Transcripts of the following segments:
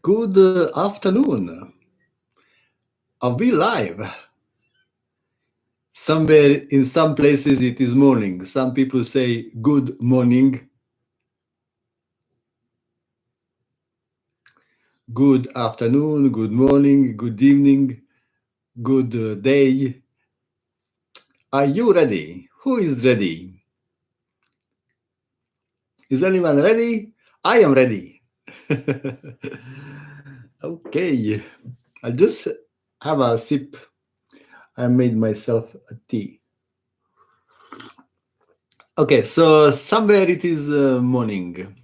Good afternoon. Are we live? Somewhere in some places it is morning. Some people say good morning. Good afternoon, good morning, good evening, good day. Are you ready? Who is ready? Is anyone ready? I am ready. Okay, I'll just have a sip. I made myself a tea. Okay, so somewhere it is morning.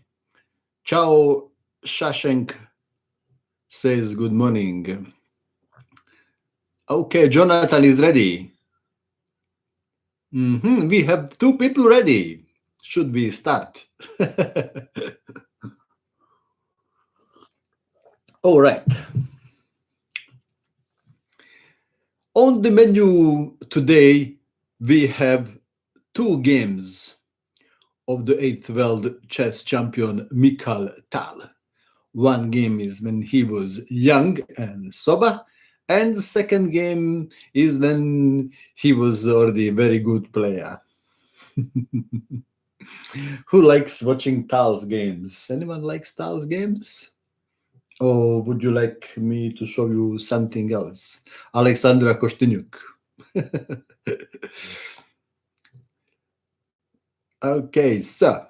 Ciao, Shashank says good morning. Okay, Jonathan is ready. We have two people ready. Should we start? All right. On the menu today, we have two games of the 8th world chess champion Mikhail Tal. One game is when he was young and sober, and the second game is when he was already a very good player. Who likes watching Tal's games? Anyone likes Tal's games? Or would you like me to show you something else? Alexandra Kostyniuk. Okay, so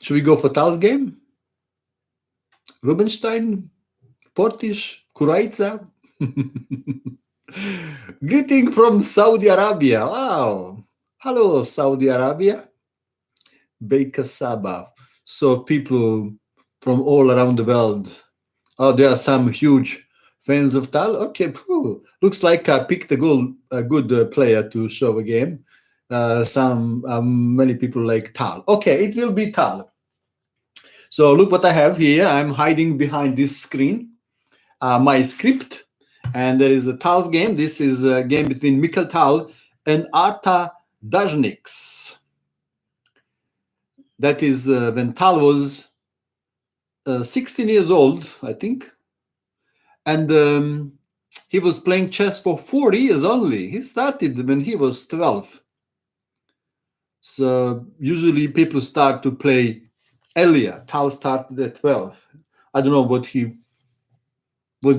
should we go for Tal's game? Rubinstein, Portish, Kuraiza. Greeting from Saudi Arabia. Wow. Hello, Saudi Arabia. Baker Sabah. So people from all around the world. Oh, there are some huge fans of Tal. Okay, looks like I picked a good player to show a game. Many people like Tal. Okay, it will be Tal. So look what I have here. I'm hiding behind this screen. My script, and there is a Tal's game. This is a game between Mikhail Tal and Arta Dajniks. That is when Tal was 16 years old, I think. And he was playing chess for 4 years only. He started when he was 12. So usually people start to play earlier. Tal started at 12. I don't know what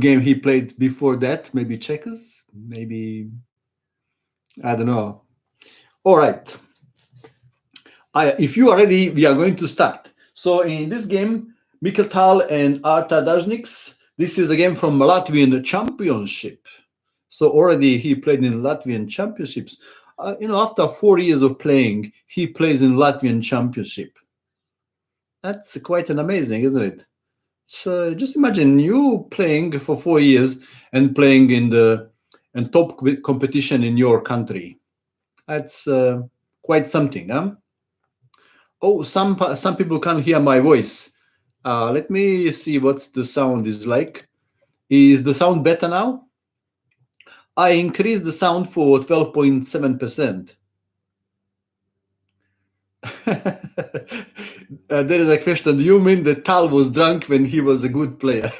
game he played before that. Maybe checkers? Maybe, I don't know. All right. If you are ready, we are going to start. So in this game, Mikhail Tal and Arta Dajniks, this is a game from Latvian Championship. So already he played in Latvian Championships. After 4 years of playing, he plays in Latvian Championship. That's quite an amazing, isn't it? So just imagine you playing for 4 years and playing in the top competition in your country. That's quite something, huh? Oh, some people can't hear my voice. Let me see what the sound is like. Is the sound better now? I increased the sound for 12.7%. There is a question. Do you mean that Tal was drunk when he was a good player?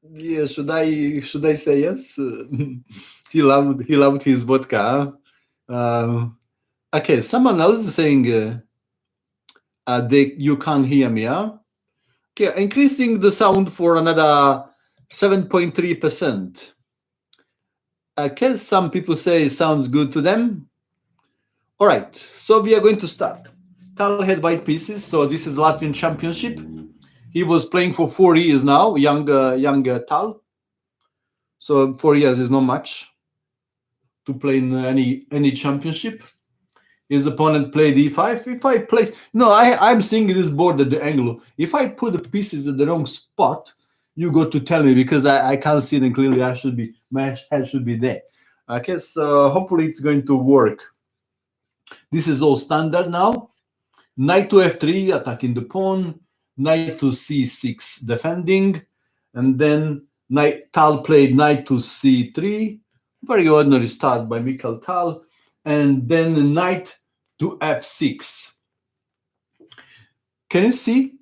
Yeah, should I say yes? He loved his vodka. Okay, someone else is saying you can't hear me. Huh? Okay, increasing the sound for another 7.3%. Okay, some people say it sounds good to them. All right, so we are going to start. Tal had white pieces, so this is Latvian Championship. He was playing for 4 years now, young Tal. So 4 years is not much to play in any championship. His opponent played e5. If I play, no, I'm seeing this board at the angle. If I put the pieces at the wrong spot, you got to tell me because I can't see them clearly. My head should be there. Okay, so hopefully it's going to work. This is all standard now. Knight to f3, attacking the pawn. Knight to c6, defending. And then Tal played knight to c3. Very ordinary start by Mikhail Tal. And then knight to f6. Can you see?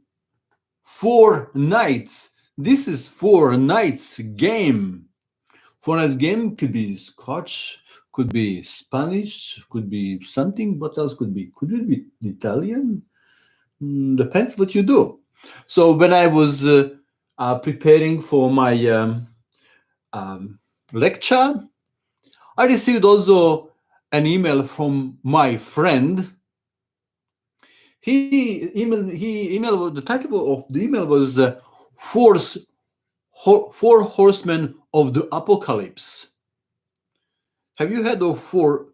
four knights. This is four knights game. Four knights game could be Scotch, could be Spanish, could be something. What else could be? Could it be Italian? Depends what you do. So when I was preparing for my um, lecture, I received also an email from my friend. The title of the email was Four Horsemen of the Apocalypse. Have you heard of Four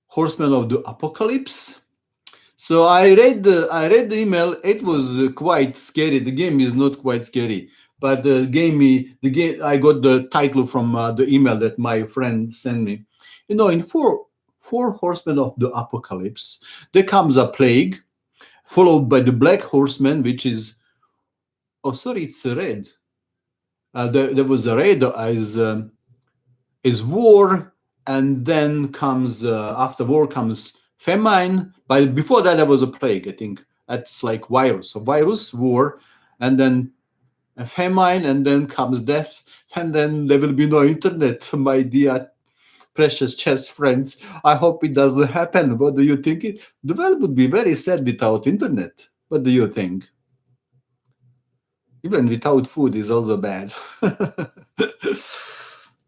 Horsemen of the Apocalypse? So I read the email. It was quite scary. The game is not quite scary, but the game I got the title from the email that my friend sent me. In Four Horsemen of the Apocalypse, there comes a plague, followed by the Black Horseman, which is it's a red. There was a red is war, and then comes after war comes famine. But before that, there was a plague. I think that's like virus. So virus, war, and then a famine, and then comes death, and then there will be no internet. My dear, precious chess friends, I hope it doesn't happen. What do you think? The world would be very sad without internet. What do you think? Even without food is also bad.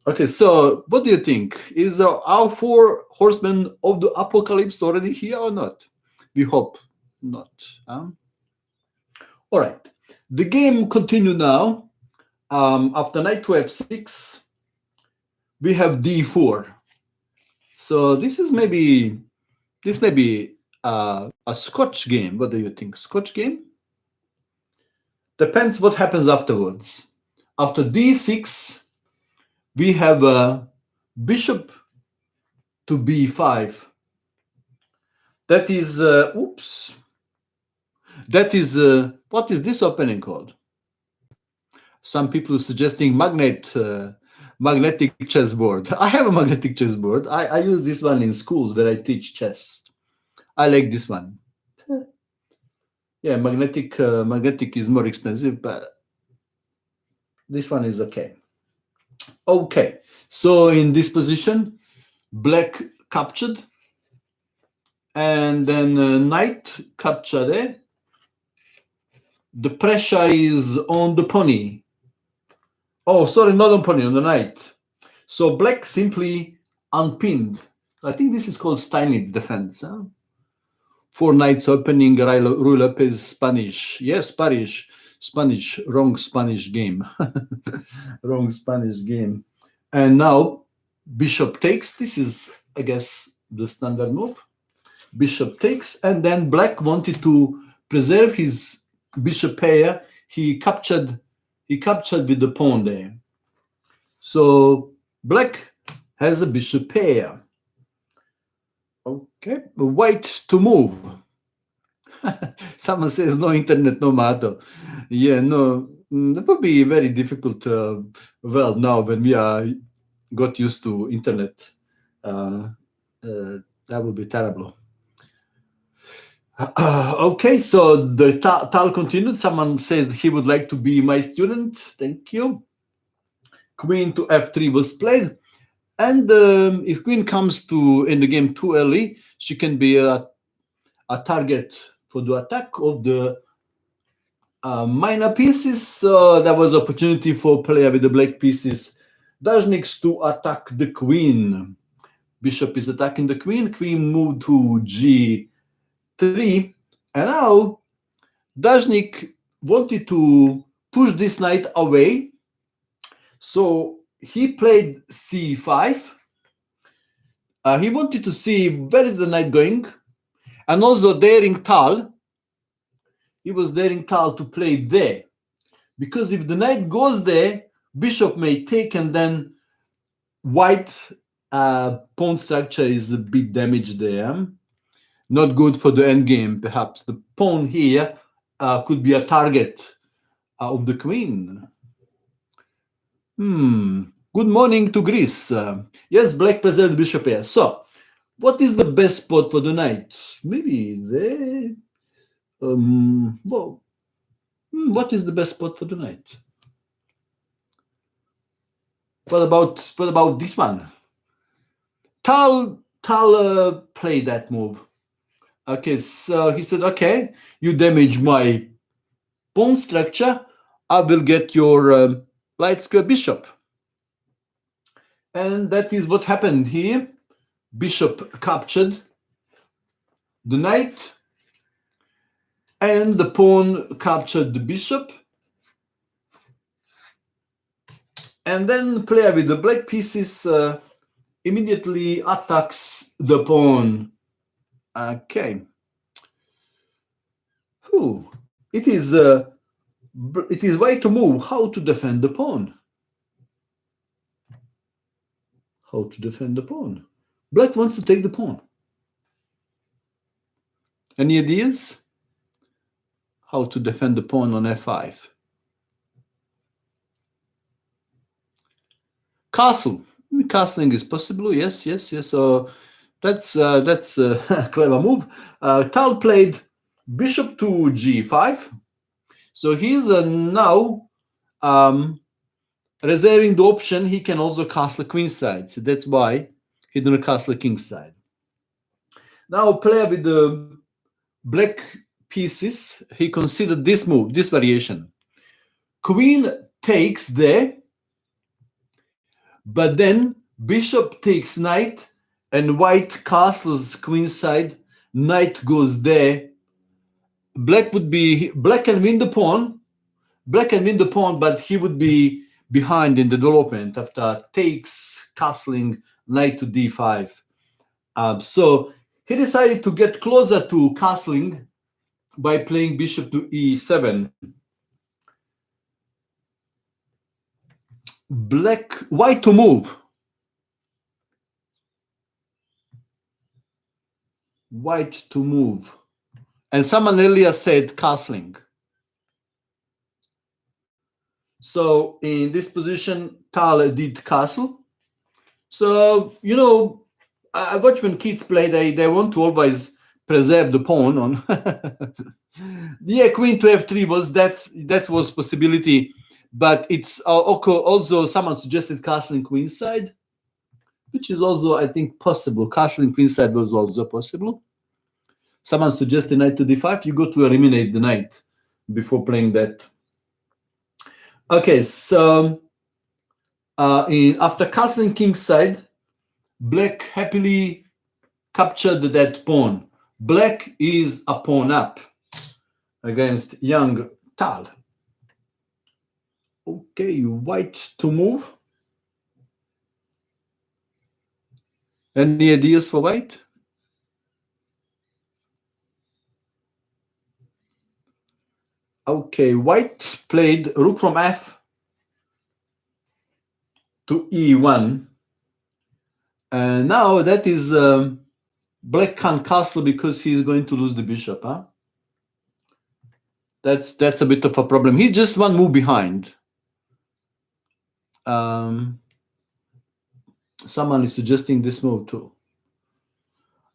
Okay, so what do you think? Is our four horsemen of the apocalypse already here or not? We hope not. All right, the game continue now. After knight to f6, we have d4. So this may be a Scotch game. What do you think? Scotch game? Depends what happens afterwards. After d6, we have a bishop to b5. That is, That is, what is this opening called? Some people are suggesting magnetic chessboard. I have a magnetic chessboard. I use this one in schools where I teach chess. I like this one. Yeah, magnetic is more expensive, but this one is okay. Okay, so in this position, black captured, and then knight captured there. The pressure is on the pony. Oh, sorry, not on pony, on the knight. So black simply unpinned. I think this is called Steinitz defense. Huh? Four knights opening, rule up is Spanish. Yes, Spanish, wrong Spanish game. Wrong Spanish game. And now bishop takes. This is, I guess, the standard move. Bishop takes, and then black wanted to preserve his bishop pair. He captured with the pawn there. So black has a bishop pair. Okay, white to move. Someone says no internet, no matter. Yeah, no, that would be very difficult. Well, now when we are got used to internet, that would be terrible. Okay, so the Tal continued. Someone says he would like to be my student. Thank you. Queen to f3 was played. And if queen comes in the game too early, she can be a target for the attack of the minor pieces. So there was opportunity for player with the black pieces, Dajniks, to attack the queen. Bishop is attacking the queen. Queen moved to g3. And now Dajnik wanted to push this knight away. So he played c5. He wanted to see where is the knight going, and also daring Tal. He was daring Tal to play there, because if the knight goes there, bishop may take, and then white pawn structure is a bit damaged there. Not good for the endgame. Perhaps the pawn here could be a target of the queen. Good morning to Greece. Yes, black preserved bishop here. So, what is the best spot for the knight? Maybe there. Well, What is the best spot for the knight? What about this one? Tal played that move. Okay, so he said, okay, you damage my pawn structure, I will get your light square bishop. And that is what happened here. Bishop captured the knight, and the pawn captured the bishop. And then player with the black pieces immediately attacks the pawn. Okay. It is way to move. How to defend the pawn? How to defend the pawn? Black wants to take the pawn. Any ideas? How to defend the pawn on f5? Castle. Castling is possible. Yes. So that's a clever move. Tal played bishop to g5. So he's now reserving the option he can also castle queenside. So that's why he didn't castle kingside. Now player with the black pieces, he considered this move, this variation. Queen takes there, but then bishop takes knight, and white castles queenside, knight goes there. Black can win the pawn. Black can win the pawn, but he would be behind in the development after takes, castling, knight to d5. So he decided to get closer to castling by playing bishop to e7. White to move. White to move. And someone earlier said castling. So in this position, Tal did castle. So, I watch when kids play, they want to always preserve the pawn on. Yeah, queen to f3 that was possibility, but it's also someone suggested castling queenside, which is also, I think, possible. Castling queenside was also possible. Someone suggested knight to d5. You got to eliminate the knight before playing that. Okay, so after castling kingside, black happily captured that pawn. Black is a pawn up against young Tal. Okay, white to move. Any ideas for white? Okay, white played rook from f to e1. And now that is black can't castle because he's going to lose the bishop. Huh? That's a bit of a problem. He's just one move behind. Someone is suggesting this move too.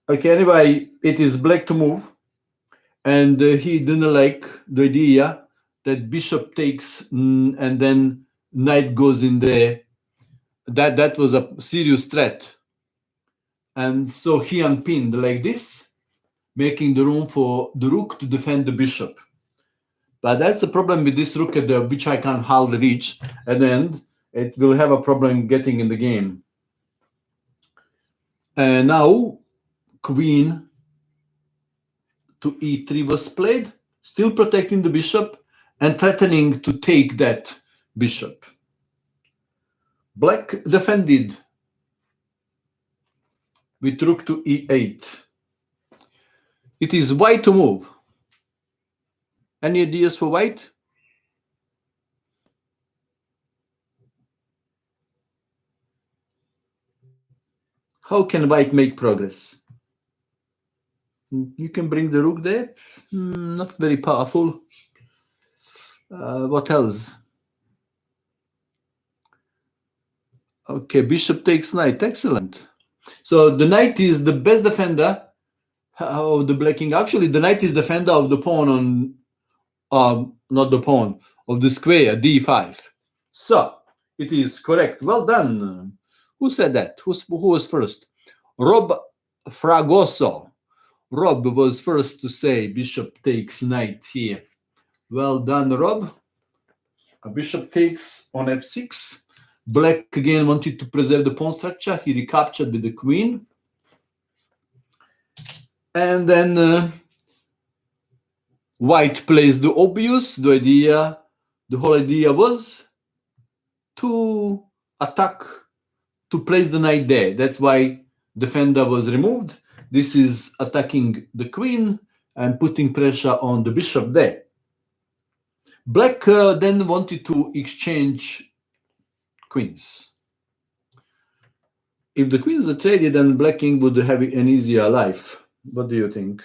Okay, anyway, it is black to move. And he didn't like the idea that bishop takes and then knight goes in there. That was a serious threat. And so he unpinned like this, making the room for the rook to defend the bishop. But that's a problem with this rook which I can hardly reach. At the end, it will have a problem getting in the game. And now, queen to e3 was played, still protecting the bishop and threatening to take that bishop. Black defended with rook to e8. It is white to move. Any ideas for white? How can white make progress? You can bring the rook there. Not very powerful. What else? Okay, bishop takes knight. Excellent. So the knight is the best defender of the black king. Actually, the knight is defender of the pawn not the pawn, of the square d5. So it is correct. Well done. Who said that? Who was first? Rob Fragoso. Rob was first to say bishop takes knight here. Well done, Rob. A bishop takes on f6. Black again wanted to preserve the pawn structure. He recaptured with the queen. And then white plays the obvious. The whole idea was to attack, to place the knight there. That's why defender was removed. This is attacking the queen and putting pressure on the bishop there. Black then wanted to exchange queens. If the queens are traded, then black king would have an easier life. What do you think?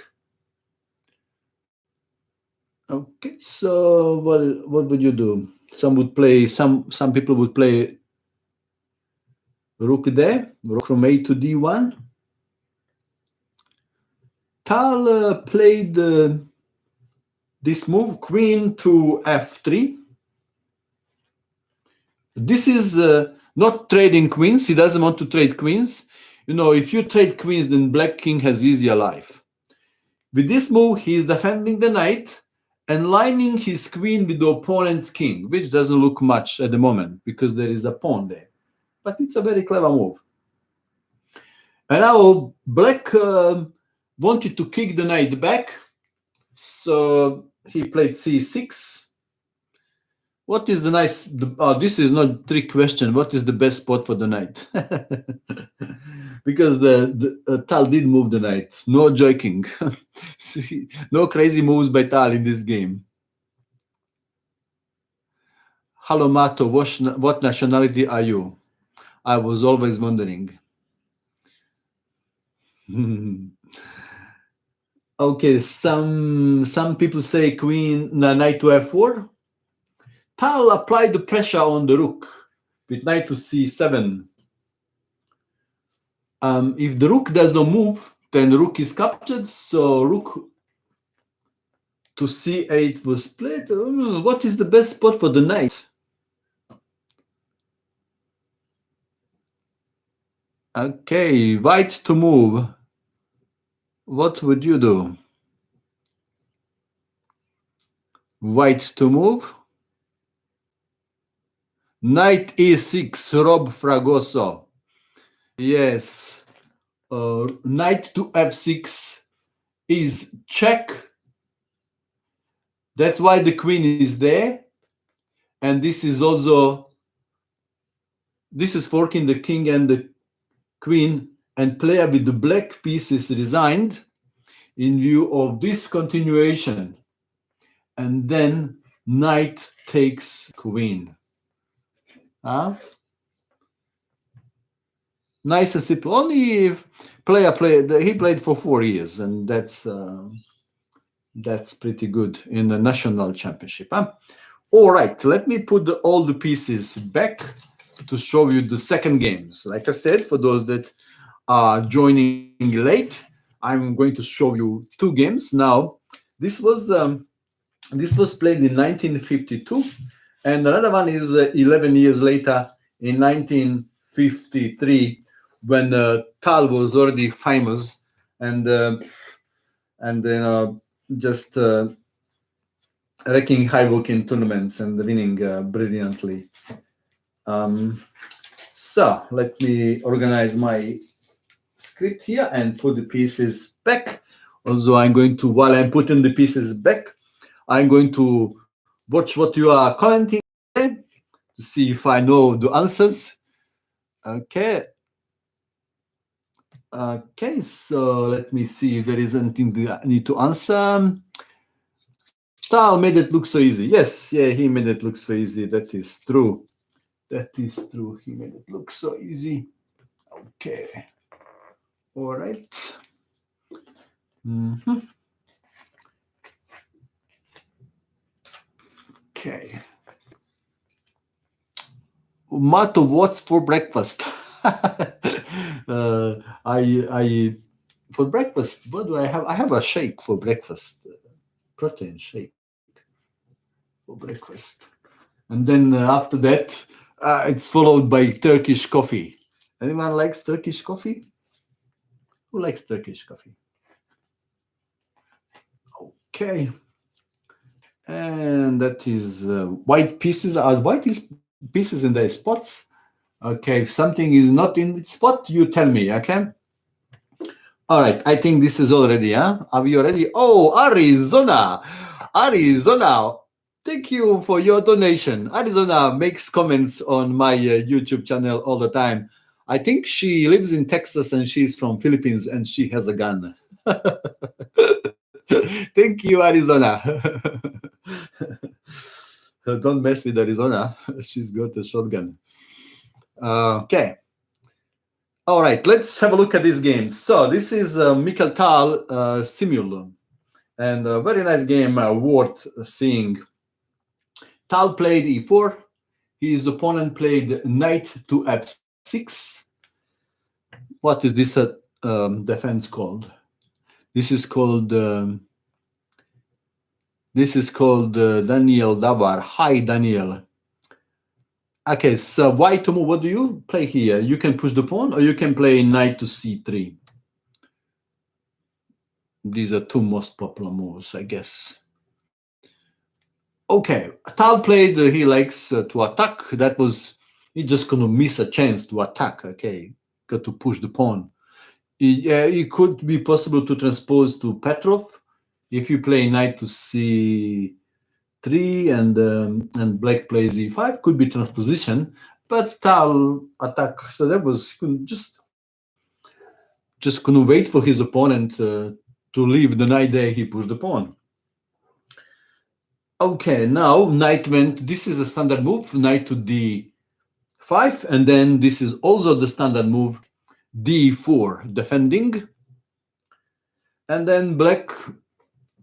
Okay, so what would you do? Some would play. Some people would play rook there, rook from a to d1. Tal played this move, queen to f3. This is not trading queens. He doesn't want to trade queens. You know, if you trade queens, then black king has easier life. With this move, he is defending the knight and lining his queen with the opponent's king, which doesn't look much at the moment because there is a pawn there. But it's a very clever move. And now black wanted to kick the knight back, so he played c6. What is the nice... this is not a trick question. What is the best spot for the knight? Because the Tal did move the knight. No joking. No crazy moves by Tal in this game. Hello, Mato. What nationality are you? I was always wondering. Okay, some people say knight to f4. Tal applied the pressure on the rook with knight to c7. If the rook does not move, then the rook is captured. So rook to c8 was played. What is the best spot for the knight? Okay, white to move. What would you do? White to move. Knight e6, Rob Fragoso. Yes. Knight to f6 is check. That's why the queen is there. And this is also... This is forking the king and the queen, and player with the black pieces resigned in view of this continuation. And then knight takes queen. Nice and simple. Only if he played for 4 years, and that's pretty good in the national championship. All right, let me put all the pieces back to show you the second games. Like I said, for those that are joining late, I'm going to show you 2 games. Now, this was played in 1952, and another one is 11 years later in 1953, when Tal was already famous and just wrecking havoc in tournaments and winning brilliantly. So let me organize my script here and put the pieces back. Also, I'm going to, while I'm putting the pieces back, I'm going to watch what you are commenting to see if I know the answers. Okay. Okay, so let me see if there is anything that I need to answer. Tal made it look so easy. Yes, yeah, he made it look so easy. That is true. That is true. He made it look so easy. Okay. All right. Okay. Mato, what's for breakfast? I for breakfast, what do I have? I have a shake for breakfast, protein shake. for breakfast. And then after that, it's followed by Turkish coffee. Anyone likes Turkish coffee? Who likes Turkish coffee? Okay. And that is white pieces. Are pieces in their spots? Okay. If something is not in its spot, you tell me. Okay. All right. I think this is all ready. Huh? Are we already? Oh, Arizona. Arizona. Thank you for your donation. Arizona makes comments on my YouTube channel all the time. I think she lives in Texas and she's from Philippines and she has a gun. Thank you, Arizona. Don't mess with Arizona. She's got a shotgun. Okay. All right. Let's have a look at this game. So this is Mikhail Tal Simul, and a very nice game, worth seeing. Tal played e4. His opponent played knight to f6. What is this defense called? This is called Daniel Davar. Hi, Daniel. Okay, so white to move. What do you play here? You can push the pawn, or you can play knight to c3. These are two most popular moves, I guess. Okay, Tal played. He likes to attack. He just gonna miss a chance to attack. Okay, got to push the pawn. It could be possible to transpose to Petrov if you play knight to c3 and black plays e5. Could be transposition, but Tal attack. So that was just gonna wait for his opponent to leave the knight there. He pushed the pawn. Okay, now knight went. This is a standard move. Knight to d5, and then this is also the standard move, d4, defending. And then black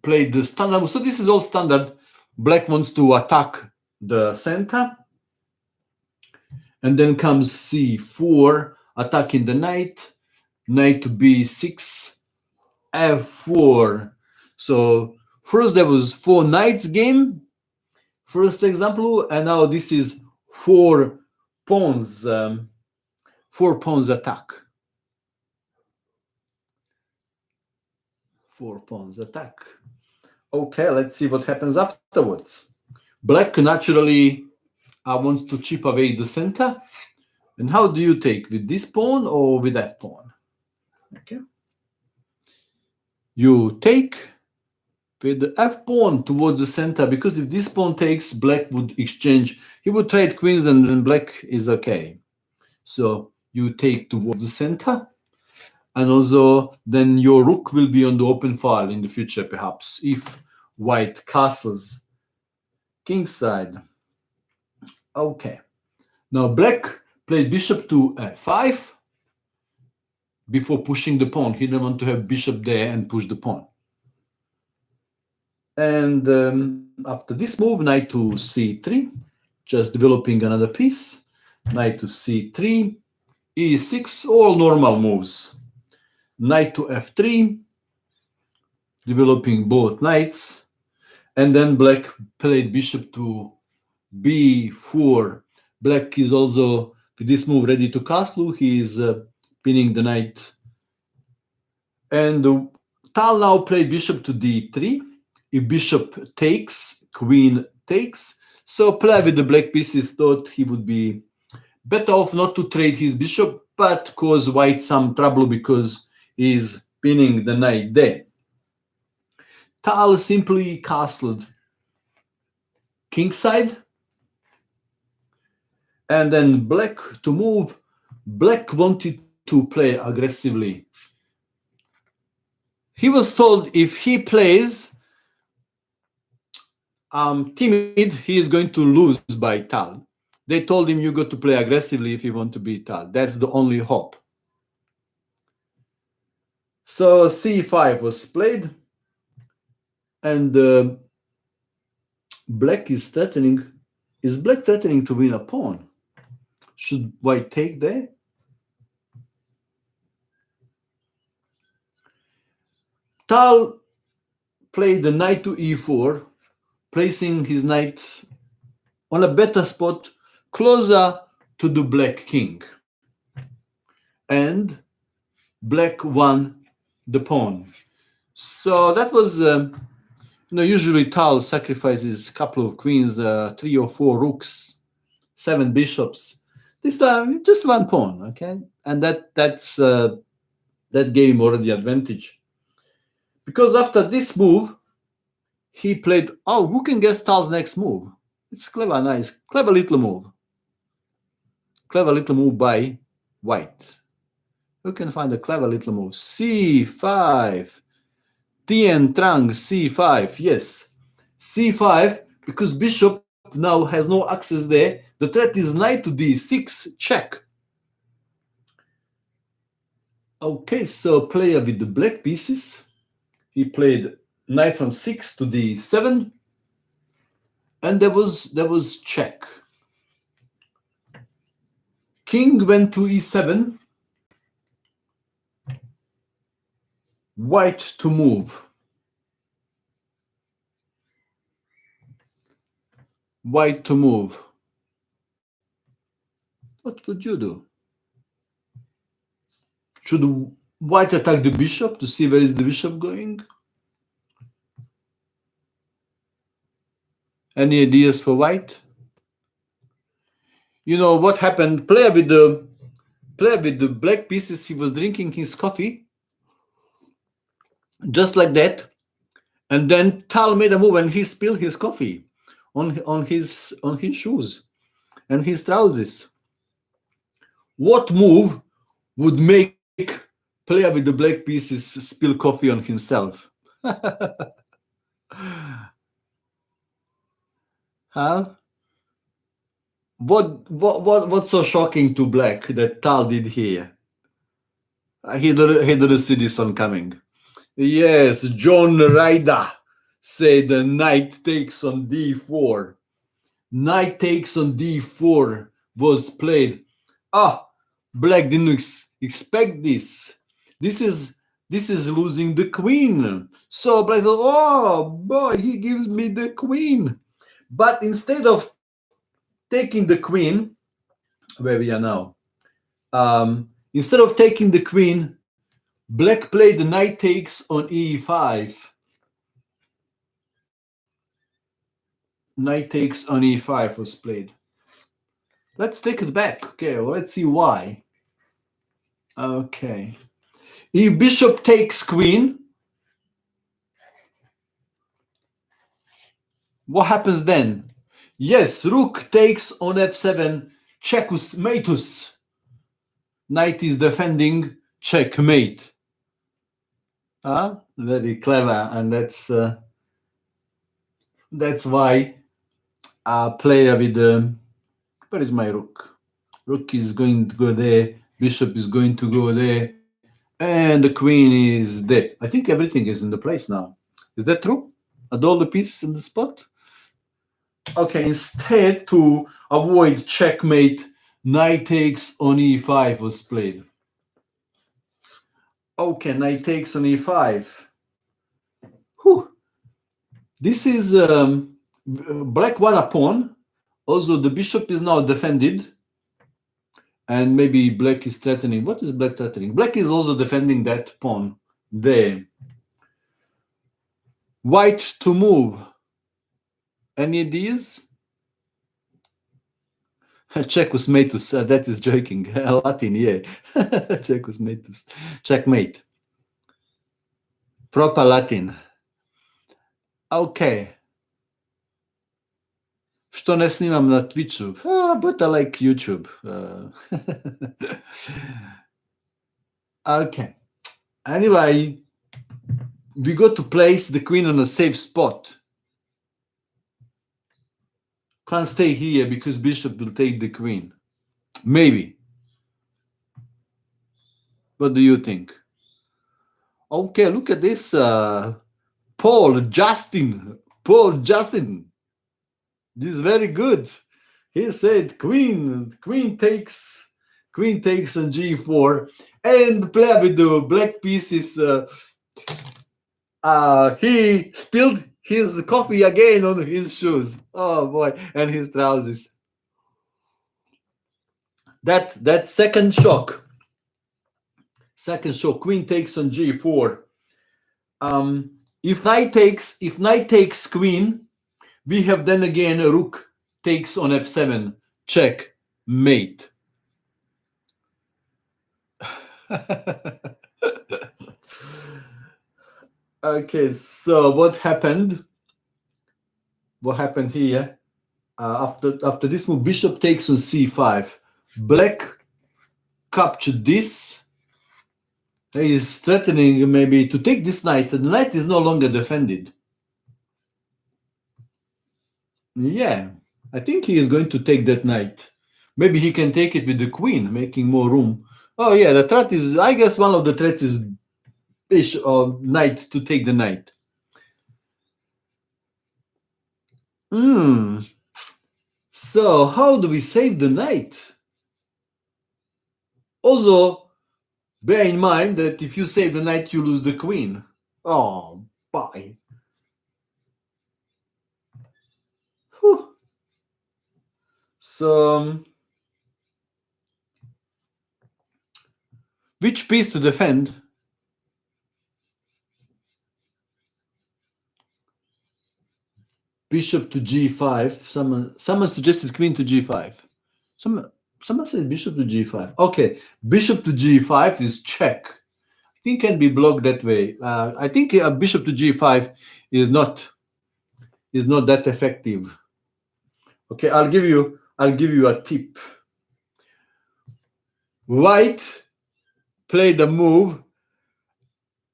played the standard. So this is all standard. Black wants to attack the center. And then comes c4, attacking the knight. Knight to b6, f4. So first there was 4 knights game, first example, and now this is 4 pawns, 4 pawns attack. 4 pawns attack. Okay, let's see what happens afterwards. Black naturally wants to chip away the center. And how do you take? With this pawn or with that pawn? Okay. You take with the f pawn towards the center, because if this pawn takes, black would exchange. He would trade queens and then black is okay. So you take towards the center. And also then your rook will be on the open file in the future, perhaps, if white castles kingside. Okay. Now black played bishop to f5 before pushing the pawn. He didn't want to have bishop there and push the pawn. And after this move, knight to c3, just developing another piece. Knight to c3, e6, all normal moves. Knight to f3, developing both knights. And then black played bishop to b4. Black is also, with this move, ready to castle. He is pinning the knight. And Tal now played bishop to d3. If bishop takes, queen takes. So play with the black pieces thought he would be better off not to trade his bishop, but cause white some trouble because he's pinning the knight there. Tal simply castled kingside. And then black to move. Black wanted to play aggressively. He was told if he plays timid, he is going to lose by Tal. They told him you got to play aggressively if you want to beat Tal. That's the only hope. So c5 was played, and black is threatening. Is black threatening to win a pawn? Should white take there? Tal played the knight to e4, placing his knight on a better spot closer to the black king. And black won the pawn. So that was, usually Tal sacrifices a couple of queens, 3 or 4 rooks, 7 bishops. This time, just one pawn, okay? And that gave him already advantage. Because after this move, he played, who can guess Tal's next move? It's clever, nice, clever little move. Clever little move by white. Who can find a clever little move? C5. Tien Trang, C5. Yes. C5, because bishop now has no access there. The threat is knight to D6, check. Okay, so player with the black pieces. He played knight from 6 to D7. And there was check. King went to E7. White to move. White to move. What would you do? Should white attack the bishop to see where is the bishop going? Any ideas for white? You know what happened? Player with the black pieces, he was drinking his coffee. Just like that. And then Tal made a move and he spilled his coffee on his shoes and his trousers. What move would make player with the black pieces spill coffee on himself? Huh? What's so shocking to black that Tal did here? He didn't see this one coming. Yes, John Ryder said the knight takes on d4. Knight takes on d4 was played. Black didn't expect this. This is losing the queen. So black thought, oh boy, he gives me the queen. But instead of taking the queen, where we are now, instead of taking the queen, black played the knight takes on e5. Knight takes on e5 was played. Let's take it back. Okay, well, let's see why. Okay. If bishop takes queen, what happens then? Yes, rook takes on f7, checkmatus. Knight is defending, checkmate. Very clever, and that's why a player with where is my rook? Rook is going to go there, bishop is going to go there, and the queen is dead. I think everything is in the place now. Is that true? Are all the pieces in the spot? Okay, instead, to avoid checkmate, knight takes on e5 was played. Okay, knight takes on e5. Whew. This is black won a pawn. Also, the bishop is now defended. And maybe black is threatening. What is black threatening? Black is also defending that pawn there. White to move. Any ideas? Checkmatus. That is joking. Latin, yeah. Checkmatus. Checkmate. Proper Latin. Okay. Što ne snimam na Twitchu? But I like YouTube. Okay. Anyway, we got to place the queen on a safe spot. Can't stay here because bishop will take the queen. Maybe. What do you think? Okay, look at this. Paul Justin. This is very good. He said queen takes on g4, and player with the black pieces he spilled his coffee again on his shoes. Oh boy, and his trousers. That second shock. Second shock. Queen takes on g4. If knight takes queen, we have then again rook takes on f7. Check, mate. Okay, so what happened? What happened here? After this move, bishop takes on c5. Black captured this. He is threatening maybe to take this knight. The knight is no longer defended. Yeah, I think he is going to take that knight. Maybe he can take it with the queen, making more room. Oh yeah, the threat is, I guess one of the threats is bishop or knight to take the knight. So how do we save the knight? Also, bear in mind that if you save the knight, you lose the queen. Oh, bye. Whew. So, which piece to defend? Bishop to g5. Someone suggested queen to g5. Someone said bishop to g5. Okay, bishop to g5 is check. I think can be blocked that way. I think a bishop to g5 is not that effective. Okay, I'll give you a tip. White played the move,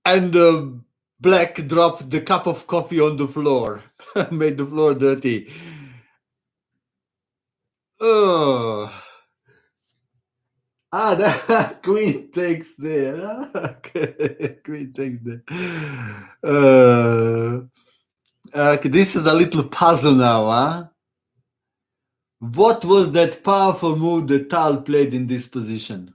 and black dropped the cup of coffee on the floor, made the floor dirty. Oh. That queen takes there. Okay, queen takes there. Okay, this is a little puzzle now, huh? What was that powerful move that Tal played in this position?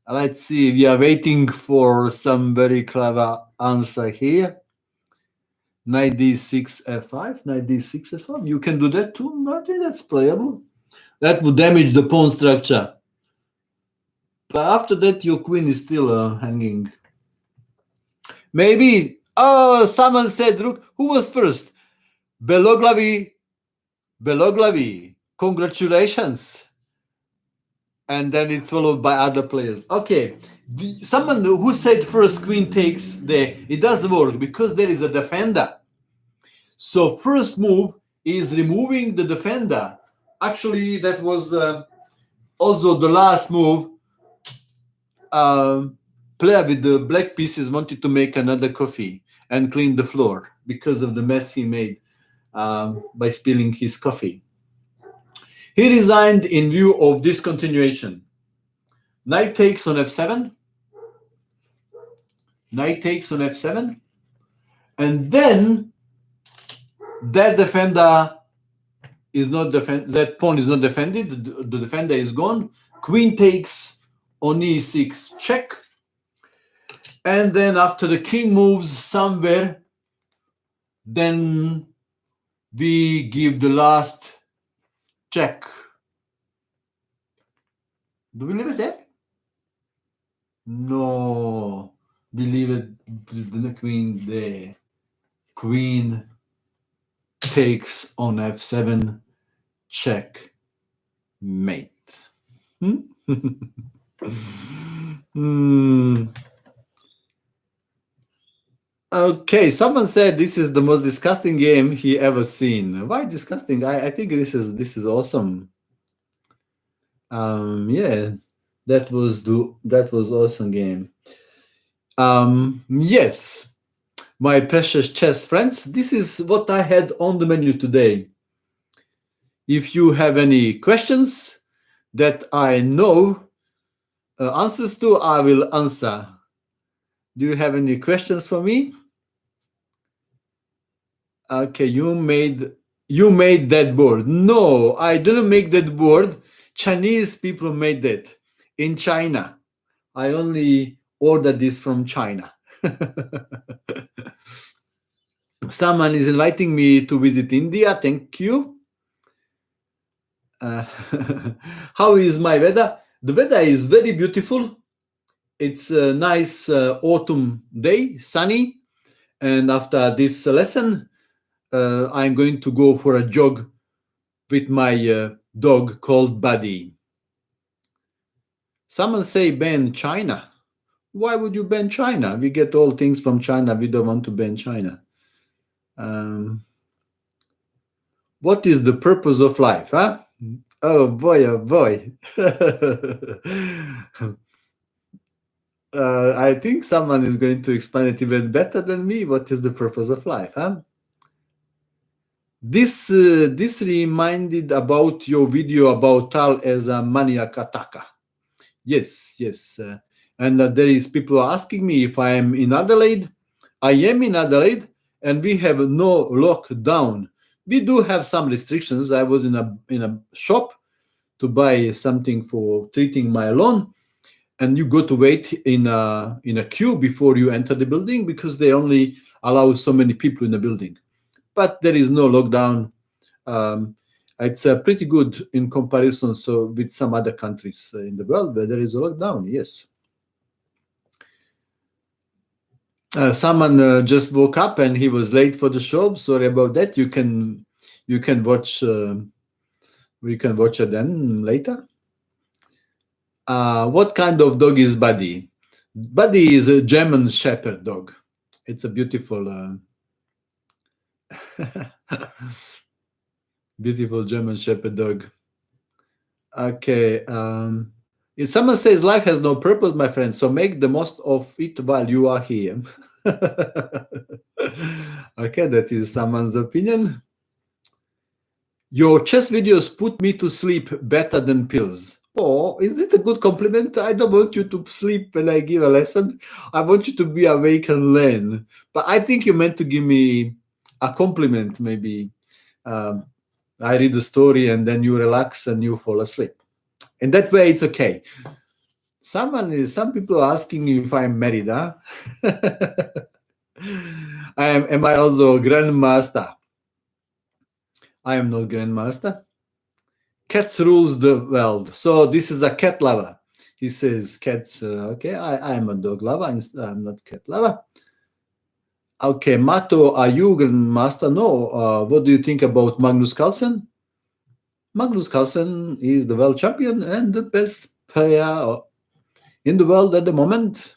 Let's see. We are waiting for some very clever answer here. Knight d6 f5. Knight d6 f5. You can do that too. I think that's playable. That would damage the pawn structure. But after that, your queen is still hanging. Maybe. Oh, someone said rook. Who was first? Beloglavi. Congratulations. And then it's followed by other players. Okay. Someone who said first queen takes there. It doesn't work because there is a defender. So first move is removing the defender. Actually, that was also the last move. Player with the black pieces wanted to make another coffee and clean the floor because of the mess he made by spilling his coffee. He resigned in view of this continuation. Knight takes on f7. Knight takes on f7. And then that defender is not that pawn is not defended. The defender is gone. Queen takes on e6 check. And then after the king moves somewhere, then we give the last check. Do we leave it there? No. We leave it the queen there. Queen takes on f7 check mate. Okay, someone said this is the most disgusting game he ever seen. Why disgusting? I think this is awesome. Yeah, that was awesome game. Yes, my precious chess friends, this is what I had on the menu today. If you have any questions that I know answers to, I will answer. Do you have any questions for me? Okay, you made that board. No, I didn't make that board. Chinese people made that in China. I only ordered this from China. Someone is inviting me to visit India. Thank you. Uh, how is my weather? The weather is very beautiful. It's a nice autumn day, sunny. And after this lesson, I'm going to go for a jog with my dog called Buddy. Someone say ban China. Why would you ban China? We get all things from China. We don't want to ban China. What is the purpose of life, huh? Oh boy, oh boy. I think someone is going to explain it even better than me. What is the purpose of life, huh? This reminded about your video about Tal as a maniac attacker. Yes, yes. And there is people asking me if I am in Adelaide. I am in Adelaide, and we have no lockdown. We do have some restrictions. I was in a shop to buy something for treating my lawn, and you go to wait in a queue before you enter the building because they only allow so many people in the building. But there is no lockdown. It's pretty good in comparison with some other countries in the world where there is a lockdown. Yes. Someone just woke up and he was late for the show. Sorry about that. You can watch. We can watch it then later. What kind of dog is Buddy? Buddy is a German Shepherd dog. It's a beautiful, beautiful German Shepherd dog. Okay. If someone says life has no purpose, my friend, so make the most of it while you are here. Okay, that is someone's opinion. Your chess videos put me to sleep better than pills. Oh, is it a good compliment? I don't want you to sleep when I give a lesson. I want you to be awake and learn. But I think you meant to give me a compliment, maybe. I read the story and then you relax and you fall asleep. And that way it's okay. Some people are asking if I'm married, huh? Am I also a grandmaster? I am not grandmaster. Cats rules the world. So this is a cat lover. He says cats. Okay, I am a dog lover. I'm not cat lover. Okay, Mato, are you grandmaster? No. What do you think about Magnus Carlsen? Magnus Carlsen is the world champion and the best player in the world at the moment.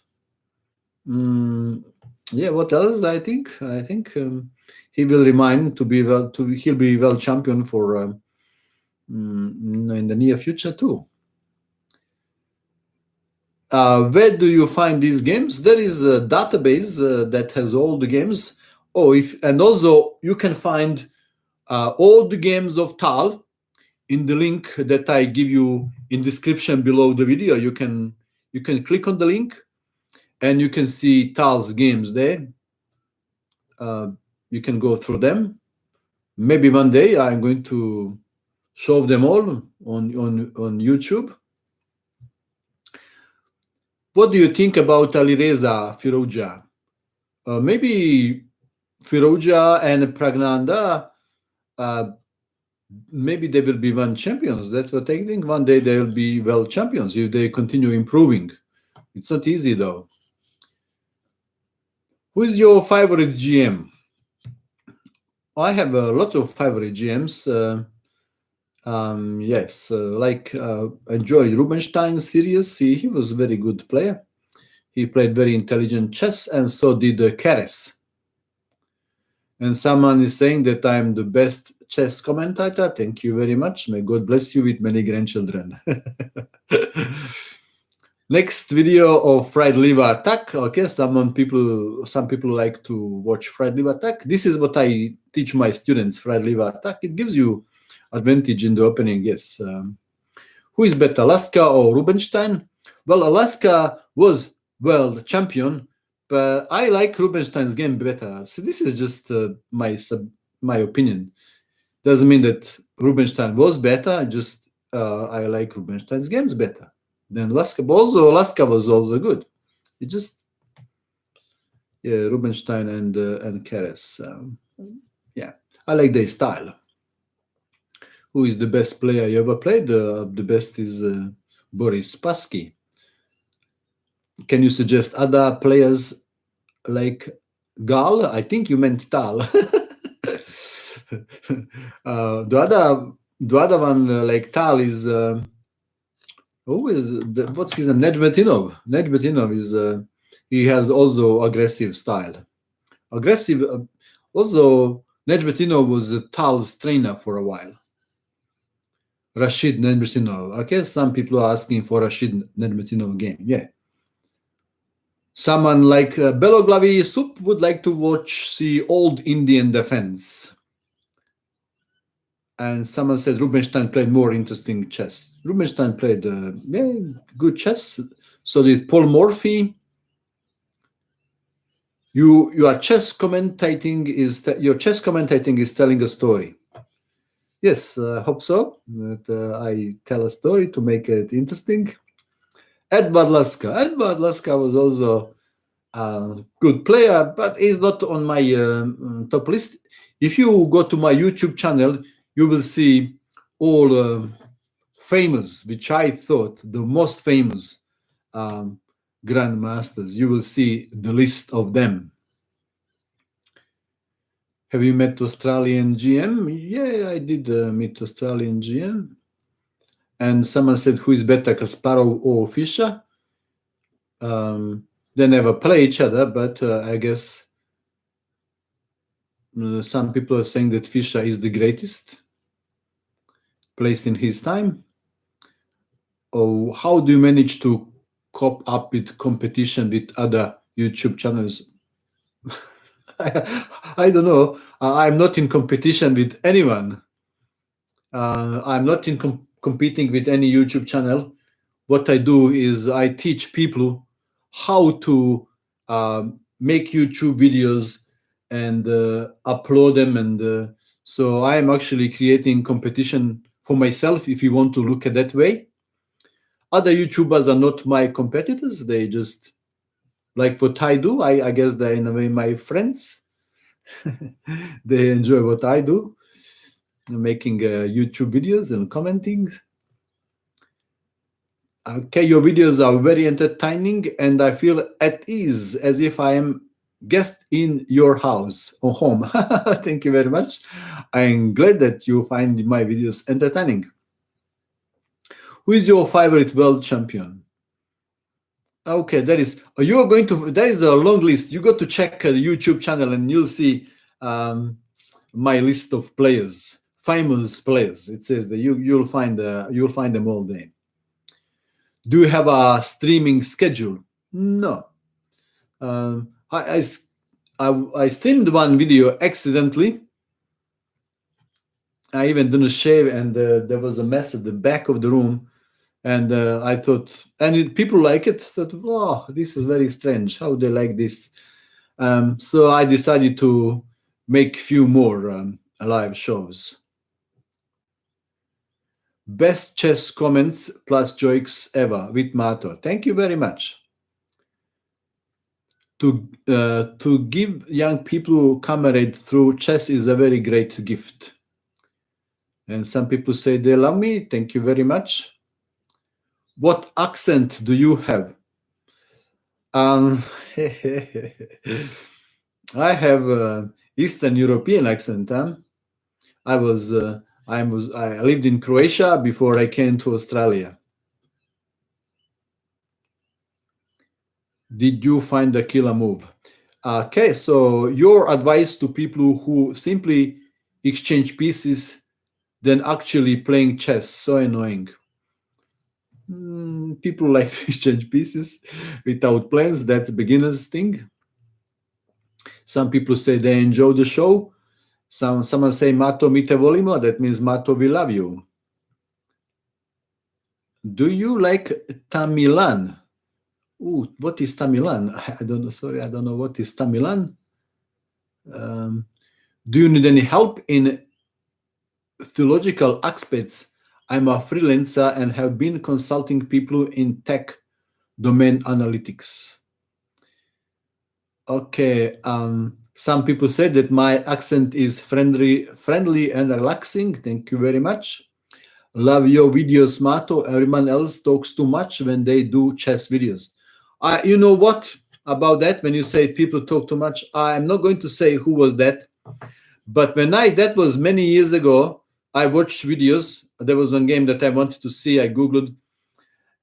Yeah. What else? I think he will remain to be he'll be world champion for in the near future too. Where do you find these games? There is a database that has all the games. And also you can find all the games of Tal in the link that I give you in description below the video. You can click on the link and you can see Tal's games there. You can go through them. Maybe one day I'm going to show them all on YouTube. What do you think about Alireza Firouzja? Maybe Firouzja and Pragnanda, maybe they will be world champions. That's what I think. One day they will be world champions if they continue improving. It's not easy though. Who is your favorite GM? I have lots of favorite GMs. Yes, enjoy Rubinstein series. He was a very good player. He played very intelligent chess, and so did Keres. And someone is saying that I'm the best chess commentator. Thank you very much. May God bless you with many grandchildren. Next video of fried liver attack. Okay, some people like to watch fried liver attack. This is what I teach my students, fried liver attack. It gives you advantage in the opening, yes. Who is better, Alaska or Rubinstein? Well, Alaska was world champion, but I like Rubinstein's game better. So this is just my opinion. Doesn't mean that Rubinstein was better. Just I like Rubinstein's games better than Alaska. But also Alaska was also good. It just Yeah, Rubinstein and Keres. Yeah, I like their style. Who is the best player you ever played? The best is Boris Spassky. Can you suggest other players like Gal? I think you meant Tal. The other one like Tal is who is what's his name? Nejmetinov. Nejmetinov is he has also aggressive style. Aggressive. Also, Nejmetinov was Tal's trainer for a while. Rashid Nejmetinov. Okay, some people are asking for Rashid Nejmetinov game. Yeah. Someone like Beloglavi Sup would like to watch the old Indian defense. And someone said Rubinstein played more interesting chess. Rubinstein played good chess. So did Paul Morphy. Your chess commentating is telling a story. Yes, I hope so. That I tell a story to make it interesting. Edward Laska was also a good player, but he's not on my top list. If you go to my YouTube channel, you will see all famous, which I thought the most famous grandmasters. You will see the list of them. Have you met Australian GM? Yeah, I did meet Australian GM. And someone said, who is better, Kasparov or Fischer? They never play each other, but I guess some people are saying that Fischer is the greatest, placed in his time. Oh, how do you manage to cope up with competition with other YouTube channels? I don't know. I'm not in competition with anyone. I'm not in competing with any YouTube channel. What I do is I teach people how to make YouTube videos and upload them. And so I'm actually creating competition for myself, if you want to look at that way. Other YouTubers are not my competitors. They just like what I do. I guess they're in a way my friends. They enjoy what I do, making YouTube videos and commenting. Okay, your videos are very entertaining, and I feel at ease as if I am guest in your house or home. Thank you very much. I'm glad that you find my videos entertaining. Who is your favorite world champion? Okay, that is you are going to. That is a long list. You got to check the YouTube channel, and you'll see my list of players, famous players. It says that you'll find them all there. Do you have a streaming schedule? No. I streamed one video accidentally. I even didn't shave, and there was a mess at the back of the room. And I thought, people like it. Thought, oh, this is very strange. How they like this? So I decided to make few more live shows. Best chess comments plus jokes ever with Mato. Thank you very much. To give young people comrade through chess is a very great gift. And some people say they love me. Thank you very much. What accent do you have? I have Eastern European accent. I lived in Croatia before I came to Australia. Did you find the killer move? Okay, so your advice to people who simply exchange pieces than actually playing chess. So annoying. People like to exchange pieces without plans. That's beginner's thing. Some people say they enjoy the show. Someone say Mato mi te volimo. That means Mato, we love you. Do you like Tamilan? Ooh, what is Tamilan? I don't know. Sorry, I don't know what is Tamilan. Do you need any help in theological aspects? I'm a freelancer and have been consulting people in tech domain analytics. Okay. Some people say that my accent is friendly and relaxing. Thank you very much. Love your videos, Mato. Everyone else talks too much when they do chess videos. You know what about that? When you say people talk too much, I'm not going to say who was that, but that was many years ago. I watched videos. There was one game that I wanted to see. I googled,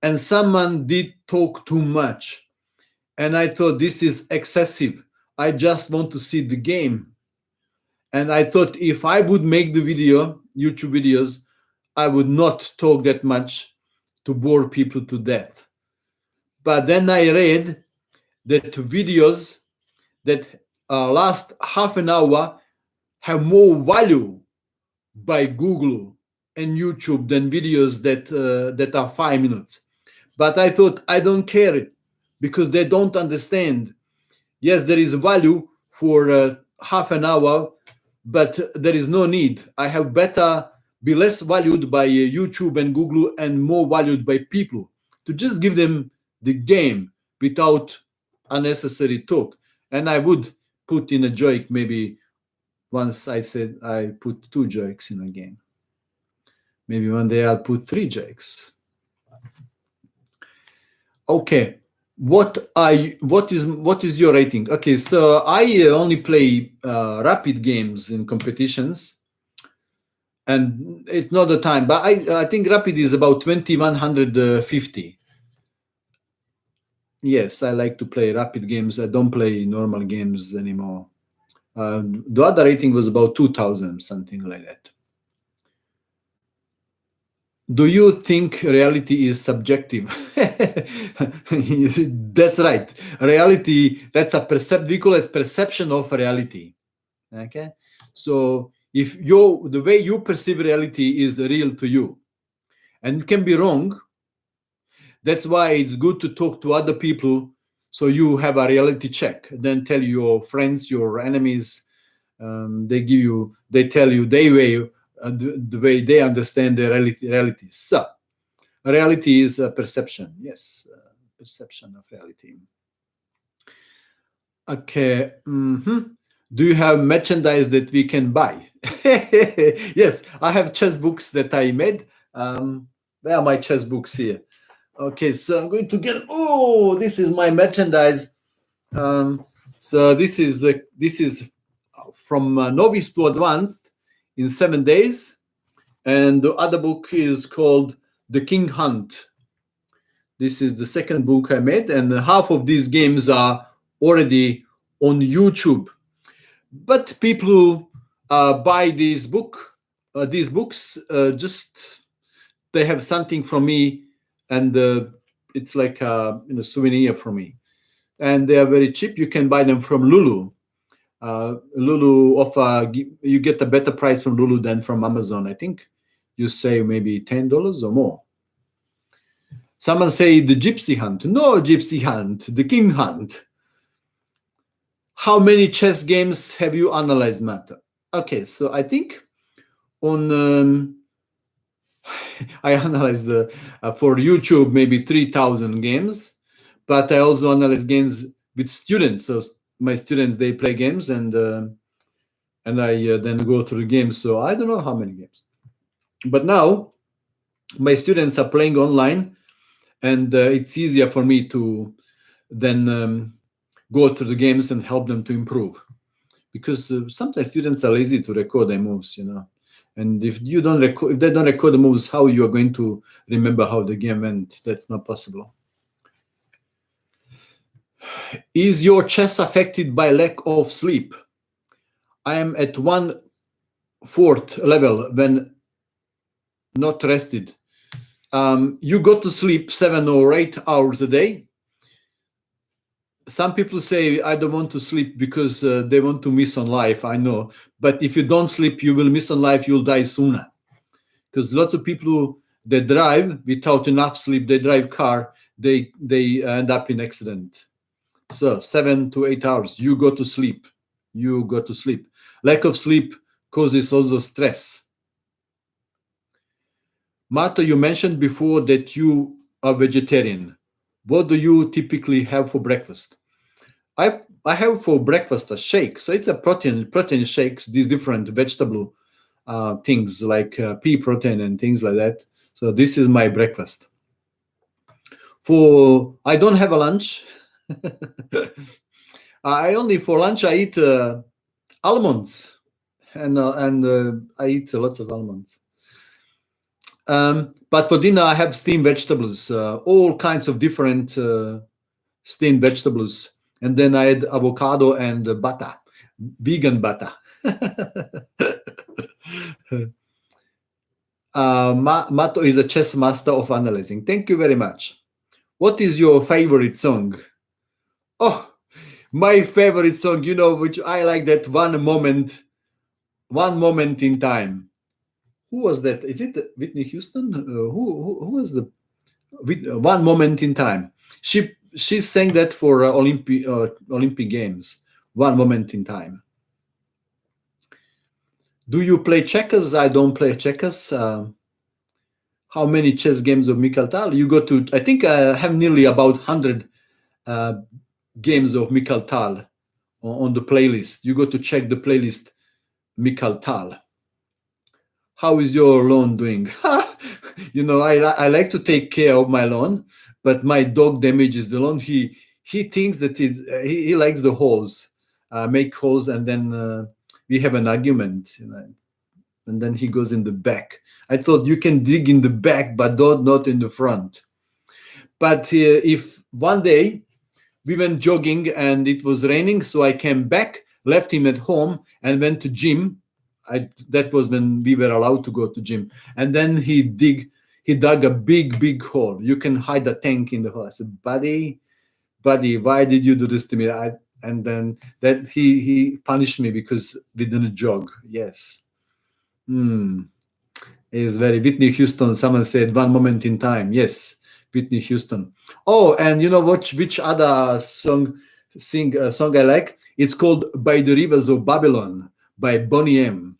and someone did talk too much, and I thought this is excessive. I just want to see the game, and I thought if I would make the YouTube videos, I would not talk that much to bore people to death. But then I read that videos that last half an hour have more value by Google and YouTube than videos that are 5 minutes. But I thought I don't care because they don't understand. Yes, there is value for half an hour, but there is no need. I have better be less valued by YouTube and Google and more valued by people to just give them the game without unnecessary talk. And I would put in a joke maybe once. I said I put 2 jokes in a game. Maybe one day I'll put 3 jokes. Okay. What is your rating? Okay, so I only play rapid games in competitions, and it's not the time, but I think rapid is about 2150. Yes, I like to play rapid games. I don't play normal games anymore. The other rating was about 2000, something like that. Do you think reality is subjective? That's right. Reality, that's we call it perception of reality. Okay. So if the way you perceive reality is real to you, and it can be wrong, that's why it's good to talk to other people so you have a reality check. Then tell your friends, your enemies, they tell you the way they understand the reality. So reality is a perception. Yes, perception of reality. Okay. Do you have merchandise that we can buy? Yes, I have chess books that I made. Where are my chess books here? Okay, so I'm going to get. Oh, this is my merchandise. So this is from novice to advanced in 7 days, and the other book is called The King Hunt. This is the second book I made, and half of these games are already on YouTube. But people who buy these books, just they have something from me, and it's like a souvenir from me. And they are very cheap. You can buy them from Lulu. Lulu offer you get a better price from Lulu than from Amazon. I think you save maybe $10 or more. Someone say the Gypsy Hunt. No Gypsy Hunt, the King Hunt. How many chess games have you analyzed, Matt? Okay, so I think on I analyzed for YouTube maybe 3,000 games, but I also analyze games with students. So my students, they play games, and I then go through the games. So I don't know how many games, but now my students are playing online, and it's easier for me to then go through the games and help them to improve, because sometimes students are lazy to record their moves, and if they don't record the moves, how you are going to remember how the game went? That's not possible. Is your chess affected by lack of sleep? I am at 1/4 level when not rested. You go to sleep 7 or 8 hours a day. Some people say I don't want to sleep because they want to miss on life. I know, but if you don't sleep, you will miss on life. You'll die sooner, because lots of people that drive without enough sleep, they drive car, they end up in accident. So 7 to 8 hours, you go to sleep. Lack of sleep causes also stress. Mato, you mentioned before that you are vegetarian. What do you typically have for breakfast? I have for breakfast a shake. So it's a protein shakes. These different vegetable things like pea protein and things like that. So this is my breakfast. For I don't have a lunch. I only for lunch I eat almonds, and I eat lots of almonds. But for dinner I have steamed vegetables, all kinds of different steamed vegetables, and then I had avocado and butter, vegan butter. Mato is a chess master of analyzing. Thank you very much. What is your favorite song? Oh, my favorite song, which I like that one moment in time. Who was that? Is it Whitney Houston? Who was the one moment in time? She sang that for Olympic Games. One moment in time. Do you play checkers? I don't play checkers. How many chess games of Mikhail Tal? You go to, I think I have nearly about 100 games of Mikhail Tal on the playlist. You go to check the playlist, Mikhail Tal. How is your lawn doing? I like to take care of my lawn, but my dog damages the lawn. He thinks that he likes the holes, make holes, and then we have an argument. And then he goes in the back. I thought you can dig in the back, but not in the front. But if one day we went jogging and it was raining, so I came back, left him at home, and went to gym. That was when we were allowed to go to gym. And then he dug a big hole. You can hide a tank in the hole. I said, buddy, why did you do this to me? And then that he punished me because we didn't jog. Yes. Is very Whitney Houston. Someone said one moment in time. Yes, Whitney Houston. Oh, and you know what? Which other song I like? It's called "By the Rivers of Babylon" by Bonnie M.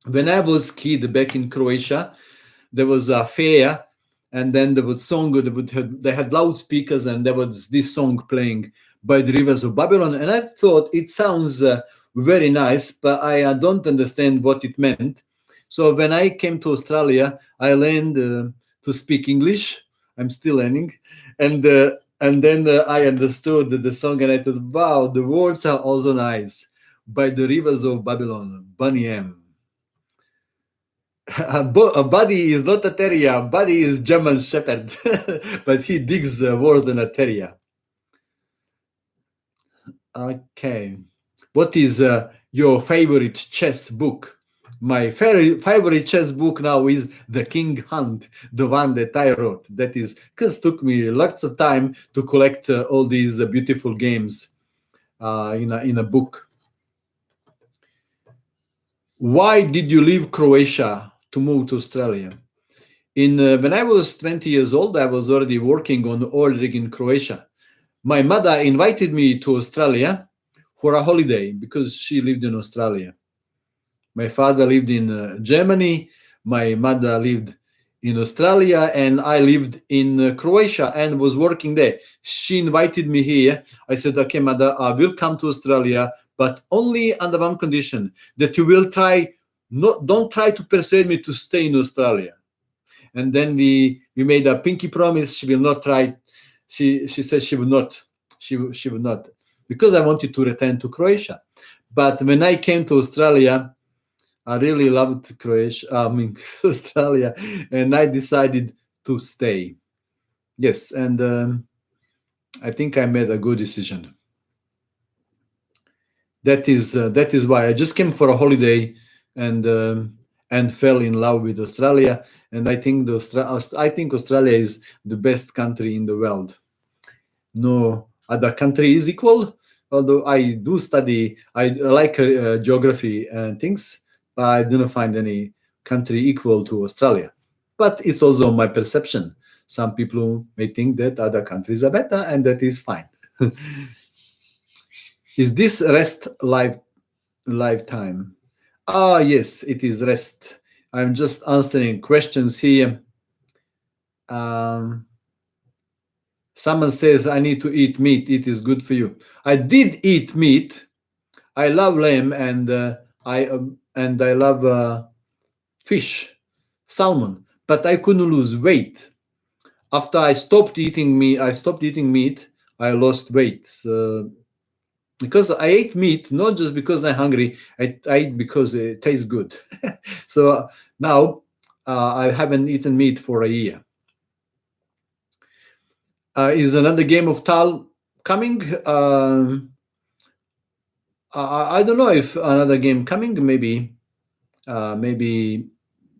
When I was kid back in Croatia, there was a fair, and then there was song. They had loudspeakers, and there was this song playing "By the Rivers of Babylon," and I thought it sounds very nice, but I don't understand what it meant. So when I came to Australia, I learned to speak English. I'm still learning, and then I understood the song, and I thought, wow, the words are also nice. By the Rivers of Babylon, Bonnie M. Buddy is not a terrier. Buddy is German Shepherd, but he digs worse than a terrier. Okay, what is your favorite chess book? My favorite chess book now is The King Hunt, the one that I wrote. That is, because took me lots of time to collect all these beautiful games in a book. Why did you leave Croatia to move to Australia? When I was 20 years old, I was already working on oil rig in Croatia. My mother invited me to Australia for a holiday because she lived in Australia. My father lived in Germany, my mother lived in Australia, and I lived in Croatia and was working there. She invited me here. I said, okay, mother, I will come to Australia, but only under one condition, that you will don't try to persuade me to stay in Australia. And then we made a pinky promise. She will not try. She said she would not. She would not, because I wanted to return to Croatia. But when I came to Australia, I really loved Australia, and I decided to stay. Yes, and I think I made a good decision. That is why I just came for a holiday and fell in love with Australia. And I think Australia is the best country in the world. No other country is equal. Although I do study, I like geography and things. I didn't find any country equal to Australia. But it's also my perception. Some people may think that other countries are better, and that is fine. Is this rest lifetime? Yes, it is rest. I'm just answering questions here. Someone says I need to eat meat. It is good for you. I did eat meat. I love lamb and I love fish, salmon. But I couldn't lose weight. After I stopped eating meat. I lost weight. So, because I ate meat, not just because I'm hungry. I ate because it tastes good. So now I haven't eaten meat for a year. Is another game of Tal coming? I don't know if another game coming. Maybe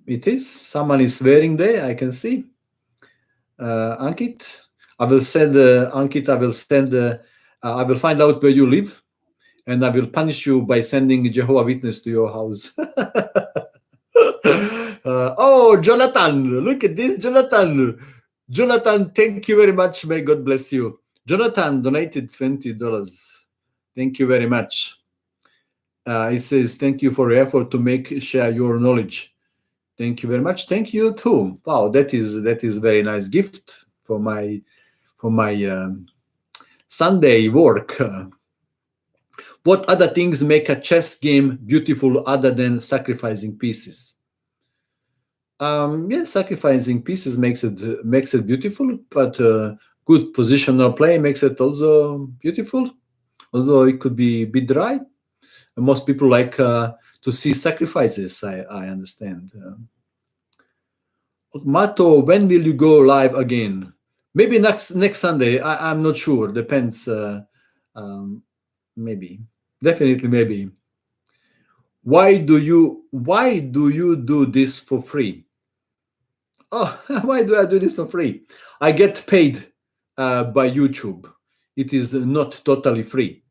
it is. Someone is swearing there. I can see. Ankit, I will send Ankit. I will find out where you live, and I will punish you by sending Jehovah Witness to your house. Oh, Jonathan! Look at this, Jonathan. Jonathan, thank you very much. May God bless you. Jonathan donated $20. Thank you very much. He says, "Thank you for your effort to share your knowledge." Thank you very much. Thank you too. Wow, that is very nice gift for my Sunday work. What other things make a chess game beautiful other than sacrificing pieces? Yeah, sacrificing pieces makes it beautiful, but good positional play makes it also beautiful. Although it could be a bit dry. Most people like to see sacrifices. I understand. Mato, when will you go live again? Maybe next Sunday. I'm not sure. Depends. Maybe. Definitely maybe. Why do you do this for free? Oh, why do I do this for free? I get paid by YouTube. It is not totally free.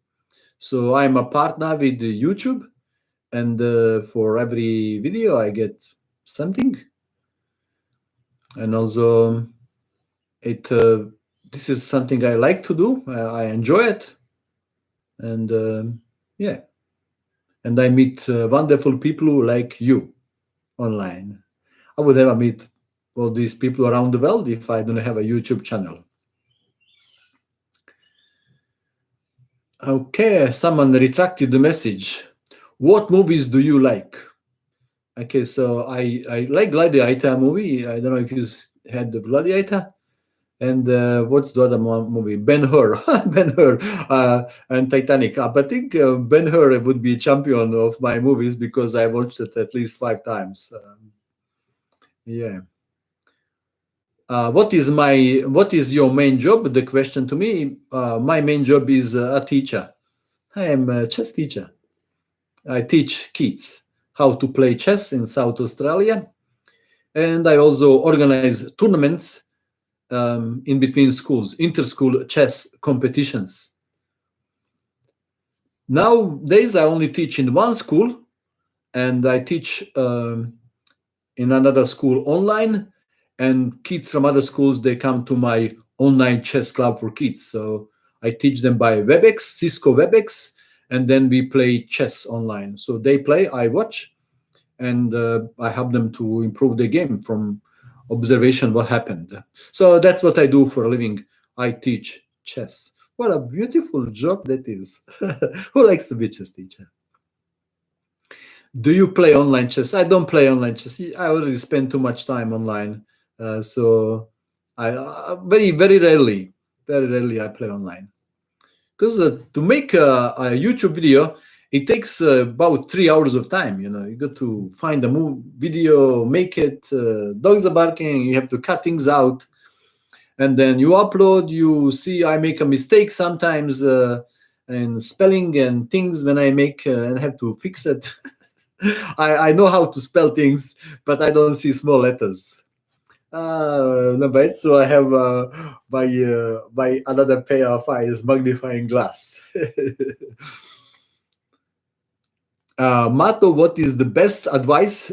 So I'm a partner with YouTube, and for every video I get something. And also, this is something I like to do. I enjoy it, and yeah, and I meet wonderful people like you online. I would never meet all these people around the world if I don't have a YouTube channel. Okay, someone retracted the message. What movies do you like? Okay, so I like Gladiator movie. I don't know if you had the Gladiator. And what's the other movie? Ben-Hur, Ben-Hur, and Titanic. But I think Ben-Hur would be champion of my movies because I watched it at least 5 times. Yeah. What is your main job? The question to me. My main job is a teacher. I am a chess teacher. I teach kids how to play chess in South Australia, and I also organize tournaments in between schools, inter-school chess competitions. Nowadays, I only teach in one school, and I teach in another school online, and kids from other schools, they come to my online chess club for kids. So I teach them by WebEx, Cisco WebEx, and then we play chess online. So they play, I watch, and I help them to improve the game from observation what happened. So that's what I do for a living. I teach chess. What a beautiful job that is. Who likes to be a chess teacher? Do you play online chess? I don't play online chess. I already spend too much time online. So I very rarely I play online. Because to make a YouTube video, it takes about 3 hours of time. You got to find a video, make it. Dogs are barking. You have to cut things out, and then you upload. You see, I make a mistake sometimes in spelling and things when I make and have to fix it. I know how to spell things, but I don't see small letters. No, but so I have by another pair of eyes magnifying glass. Mato, what is the best advice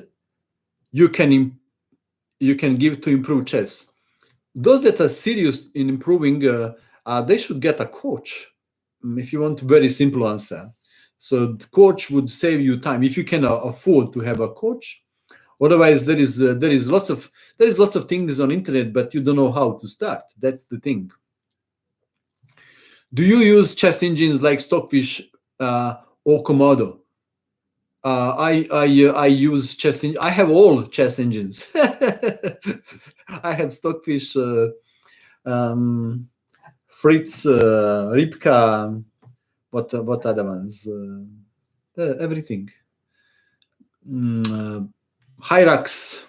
you can give to improve chess? Those that are serious in improving, they should get a coach. If you want a very simple answer, so the coach would save you time if you can afford to have a coach. Otherwise, there is lots of things on internet, but you don't know how to start. That's the thing. Do you use chess engines like Stockfish or Komodo? I use chess. I have all chess engines. I have Stockfish, Fritz, Ripka. What other ones? Everything. Hyrax.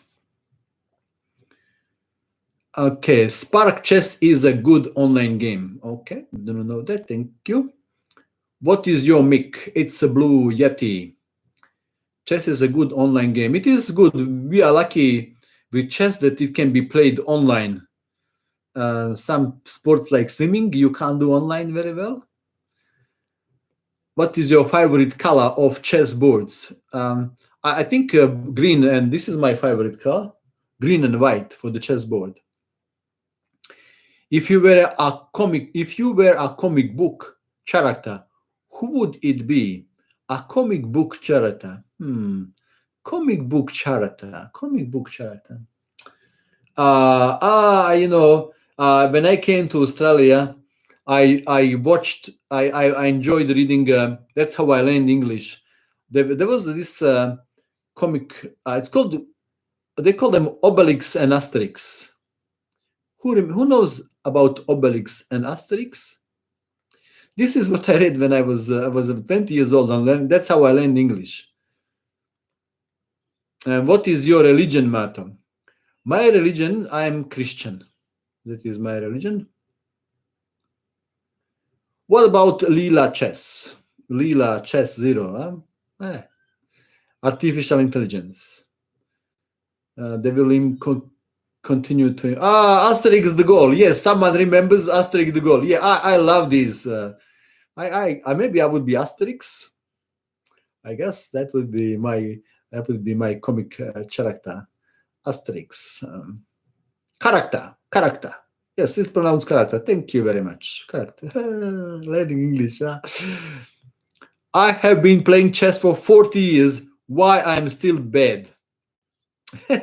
Okay, Spark Chess is a good online game. Okay, don't know that. Thank you. What is your mic? It's a Blue Yeti. Chess is a good online game. It is good. We are lucky with chess that it can be played online. Some sports like swimming you can't do online very well. What is your favorite color of chess boards? I think green, and this is my favorite color, green and white for the chessboard. If you were a comic book character, who would it be? A comic book character. Comic book character. When I came to Australia, I watched. I enjoyed reading. That's how I learned English. There was this comic. It's called. They call them Obelix and Asterix. Who knows about Obelix and Asterix? This is what I read when I was 20 years old, and that's how I learned English. And what is your religion, Marta? My religion, I am Christian. That is my religion. What about Leela Chess? Leela Chess Zero. Artificial intelligence. They will continue to. Asterix the goal. Yes, someone remembers Asterix the goal. Yeah, I love these. I maybe I would be Asterix. I guess that would be my comic character. Asterix. Character. Yes, it's pronounced character. Thank you very much. Character. Learning English. I have been playing chess for 40 years. Why I'm still bad? I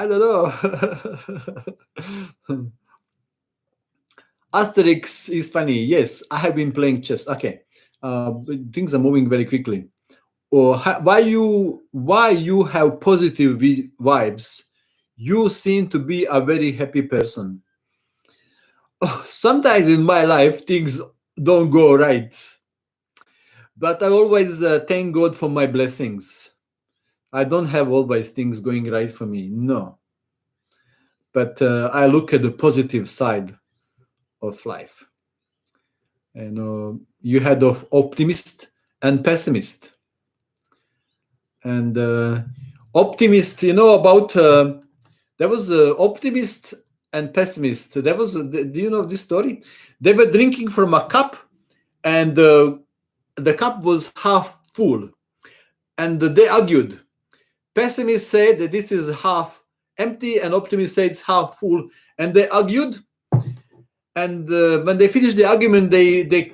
don't know. Asterix is funny. Yes, I have been playing chess. Okay, things are moving very quickly. Why you have positive vibes? You seem to be a very happy person. Sometimes in my life things don't go right, but I always thank God for my blessings. I don't have always things going right for me, no. But I look at the positive side of life. And you had of optimist and pessimist. And optimist, about there was optimist and pessimist. There was, do you know this story? They were drinking from a cup, and the cup was half full, and they argued. Pessimist said that this is half empty, and optimist said it's half full, and they argued. And when they finished the argument, they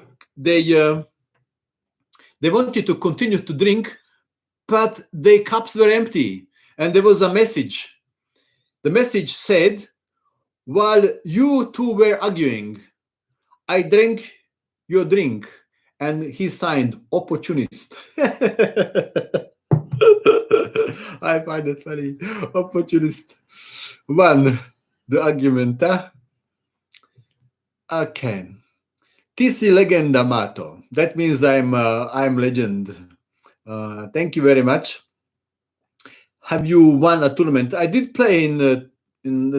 wanted to continue to drink, but their cups were empty, and there was a message. The message said, "While you two were arguing, I drank your drink," and he signed opportunist. I find it funny. Opportunist. Won the argument. Okay. TC Legend Amato. That means I'm legend. Thank you very much. Have you won a tournament? I did play in the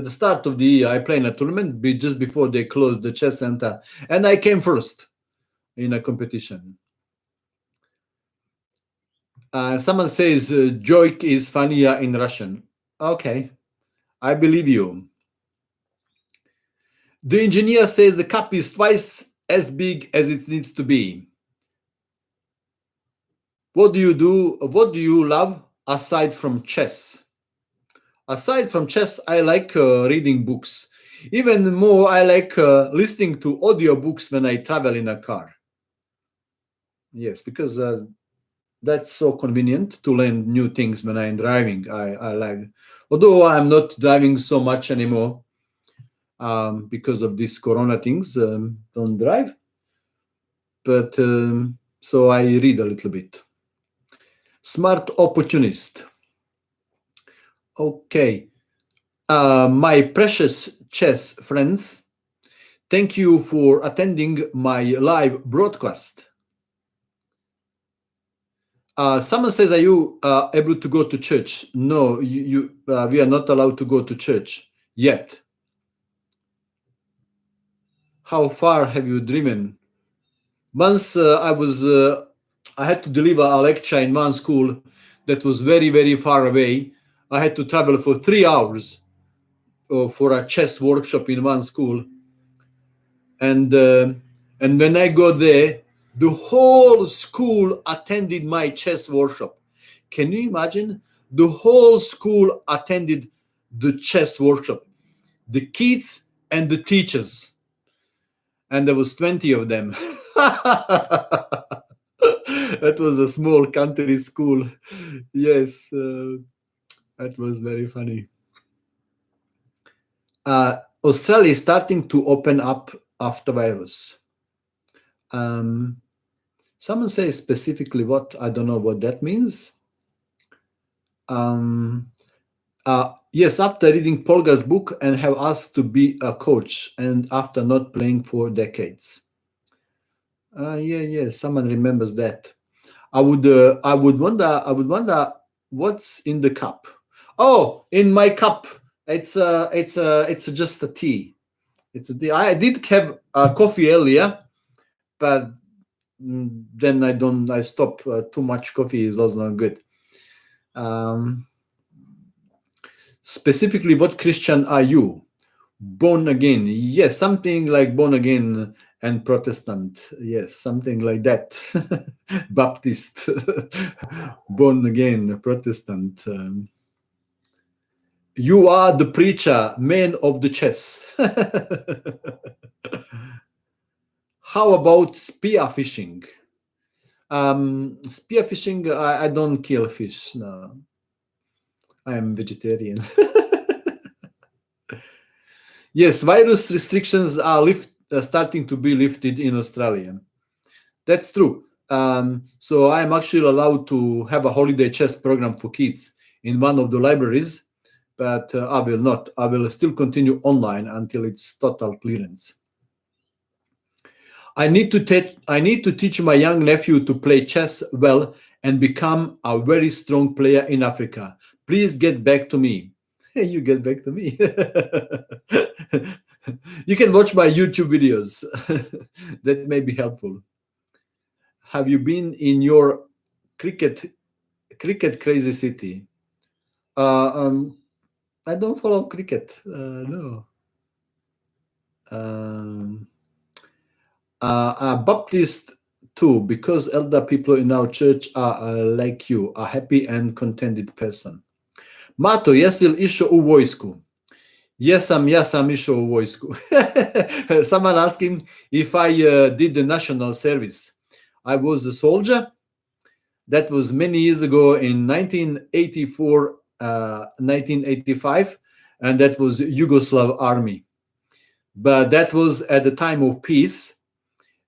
start of the year. I played in a tournament just before they closed the chess center, and I came first in a competition. Someone says joke is funnier in Russian. Okay, I believe you. The engineer says the cup is twice as big as it needs to be. What do you do? What do you love aside from chess? Aside from chess, I like reading books. Even more, I like listening to audiobooks when I travel in a car. Yes, because that's so convenient to learn new things when I'm driving. I like, although I'm not driving so much anymore, because of these corona things. Don't drive, but so I read a little bit. Smart opportunist. Okay. My precious chess friends, thank you for attending my live broadcast. Someone says, "Are you able to go to church?" No, we are not allowed to go to church yet. How far have you driven? Once I had to deliver a lecture in one school that was very, very far away. I had to travel for 3 hours for a chess workshop in one school. And when I got there, the whole school attended my chess workshop. Can you imagine? The whole school attended the chess workshop. The kids and the teachers. And there was 20 of them. That was a small country school. Yes, that was very funny. Australia is starting to open up after virus. Someone says specifically what, I don't know what that means. Yes, after reading Polgar's book and have asked to be a coach, and after not playing for decades. Yeah, someone remembers that. I would wonder what's in the cup. Oh, in my cup, it's just a tea. It's a tea. I did have coffee earlier, but then I stop. Too much coffee is also not good. Specifically, what Christian are you? Born again? Yes, something like born again and Protestant. Yes, something like that. Baptist, born again, Protestant. You are the preacher, man of the chess. How about spear fishing? Spear fishing, I don't kill fish. No, I am vegetarian. Yes, virus restrictions are starting to be lifted in Australia. That's true. So I'm actually allowed to have a holiday chess program for kids in one of the libraries, but I will not. I will still continue online until it's total clearance. I need to teach my young nephew to play chess well and become a very strong player in Africa. Please get back to me. You get back to me. You can watch my YouTube videos. That may be helpful. Have you been in your cricket crazy city? I don't follow cricket. No. Baptist too, because elder people in our church are like you, a happy and contented person. Mato, jesi li išao u vojsku? Ja sam išao u vojsku. Someone asking if I did the national service. I was a soldier. That was many years ago in 1984, 1985, and that was Yugoslav army. But that was at the time of peace,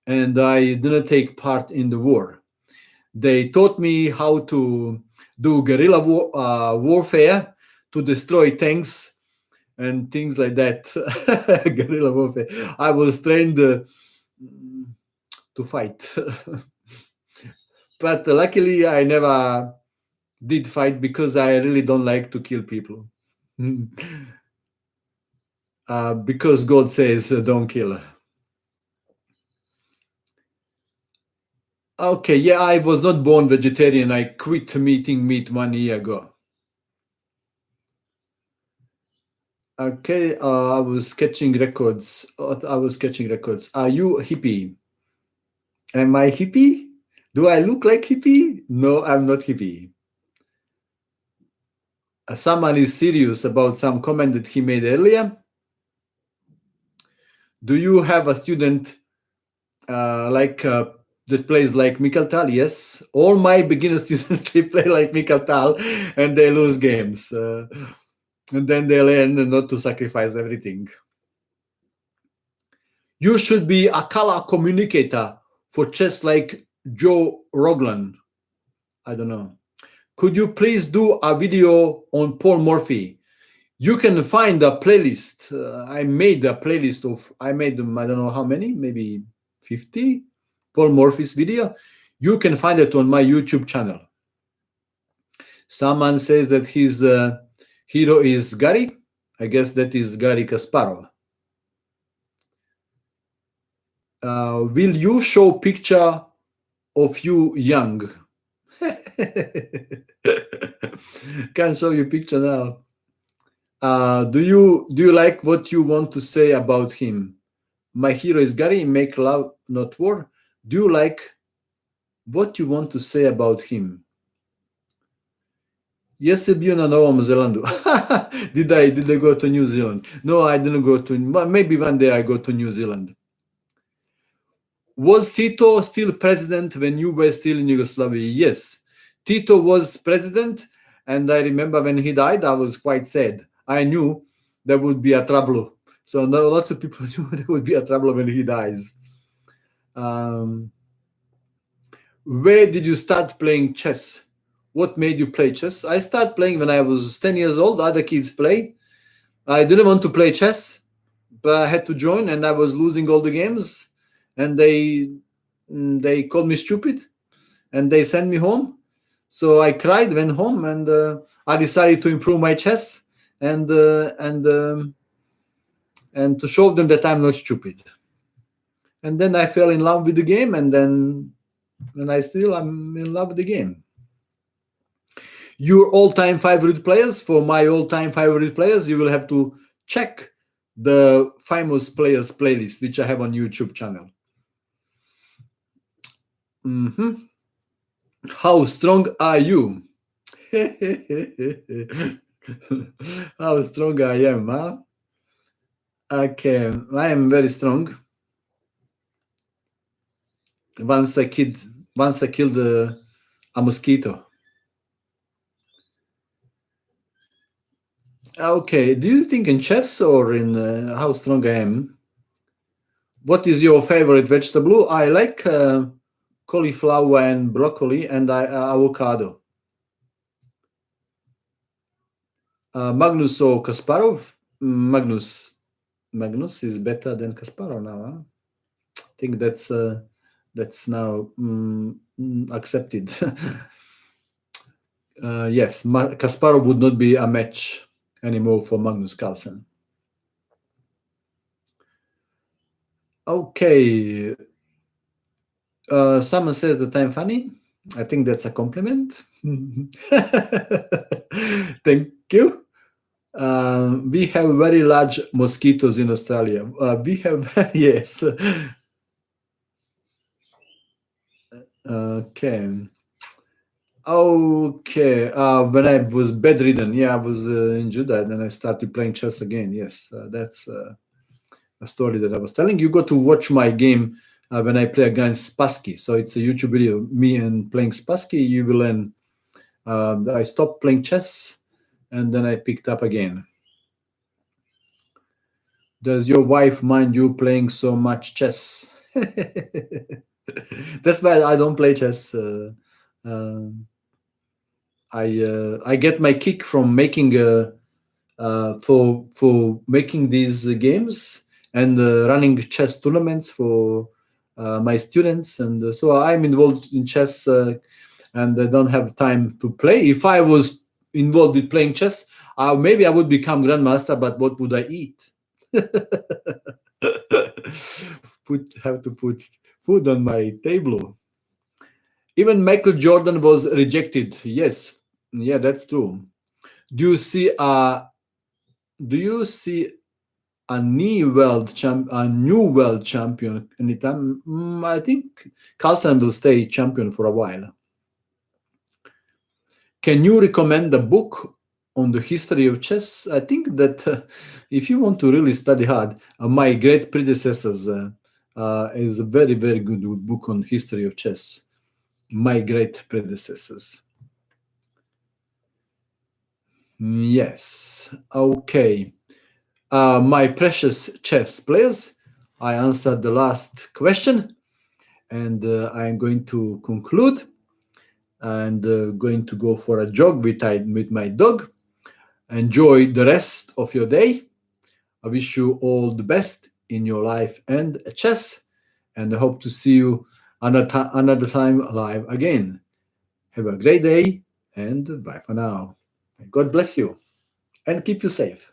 and I didn't take part in the war. They taught me how to do guerrilla warfare, to destroy tanks and things like that. Guerrilla warfare. I was trained to fight. But luckily, I never did fight because I really don't like to kill people. Because God says, don't kill. Okay, yeah, I was not born vegetarian. I quit eating meat 1 year ago. Okay, I was catching records. Are you hippie? Am I hippie? Do I look like hippie? No, I'm not hippie. Someone is serious about some comment that he made earlier. Do you have a student that plays like Mikhail Tal? Yes. All my beginner students, they play like Mikhail Tal and they lose games. And then they learn not to sacrifice everything. You should be a color communicator for chess like Joe Roglan. I don't know. Could you please do a video on Paul Morphy? You can find a playlist. I made a playlist of, I made them, I don't know how many, maybe 50 Paul Morphy's video. You can find it on my YouTube channel. Someone says that his hero is Gary. I guess that is Gary Kasparov. Will you show picture of you young? Can't show you picture now. Do you like what you want to say about him? My hero is Gary. Make love, not war. Do you like what you want to say about him? Jesi bio na Novom Zelandu. Did I go to New Zealand? No, I didn't go to. Maybe one day I go to New Zealand. Was Tito still president when you were still in Yugoslavia? Yes, Tito was president, and I remember when he died, I was quite sad. I knew there would be a trouble. So lots of people knew there would be a trouble when he dies. Where did you start playing chess? What made you play chess? I started playing when I was 10 years old. Other kids play. I didn't want to play chess, but I had to join, and I was losing all the games. And they called me stupid, and they sent me home. So I cried, went home, and I decided to improve my chess and to show them that I'm not stupid. And then I fell in love with the game, and I'm in love with the game. Your all-time favorite players? For my all-time favorite players, you will have to check the famous players playlist, which I have on YouTube channel. How strong are you? How strong I am, huh? Okay, I am very strong. Once I killed a mosquito. Okay, do you think in chess or in how strong I am? What is your favorite vegetable? I like cauliflower and broccoli and avocado. Magnus or Kasparov? Magnus is better than Kasparov now. Huh? I think that's now accepted. Yes, Kasparov would not be a match anymore for Magnus Carlsen. Okay. Someone says that I'm funny. I think that's a compliment. Thank you. We have very large mosquitoes in Australia. We have, yes. Okay. Okay. When I was bedridden, I was injured, and then I started playing chess again. Yes, that's a story that I was telling. You got to watch my game when I play against Spassky. So it's a YouTube video, me and playing Spassky. You will learn. I stopped playing chess, and then I picked up again. Does your wife mind you playing so much chess? That's why I don't play chess. I get my kick from making for making these games and running chess tournaments for my students, and so I'm involved in chess, and I don't have time to play. If I was involved with playing chess, maybe I would become grandmaster. But what would I eat? Have to put food on my table. Even Michael Jordan was rejected. Yes, yeah, that's true. Do you see a new world champion anytime? I think Carlsen will stay champion for a while. Can you recommend a book on the history of chess? I think that if you want to really study hard, My Great Predecessors is a very, very good book on history of chess. My Great Predecessors. Yes. Okay. My precious chess players, I answered the last question, and I am going to conclude and going to go for a jog with my dog. Enjoy the rest of your day. I wish you all the best in your life and chess, and I hope to see you another time live again. Have a great day, and bye for now. God bless you and keep you safe.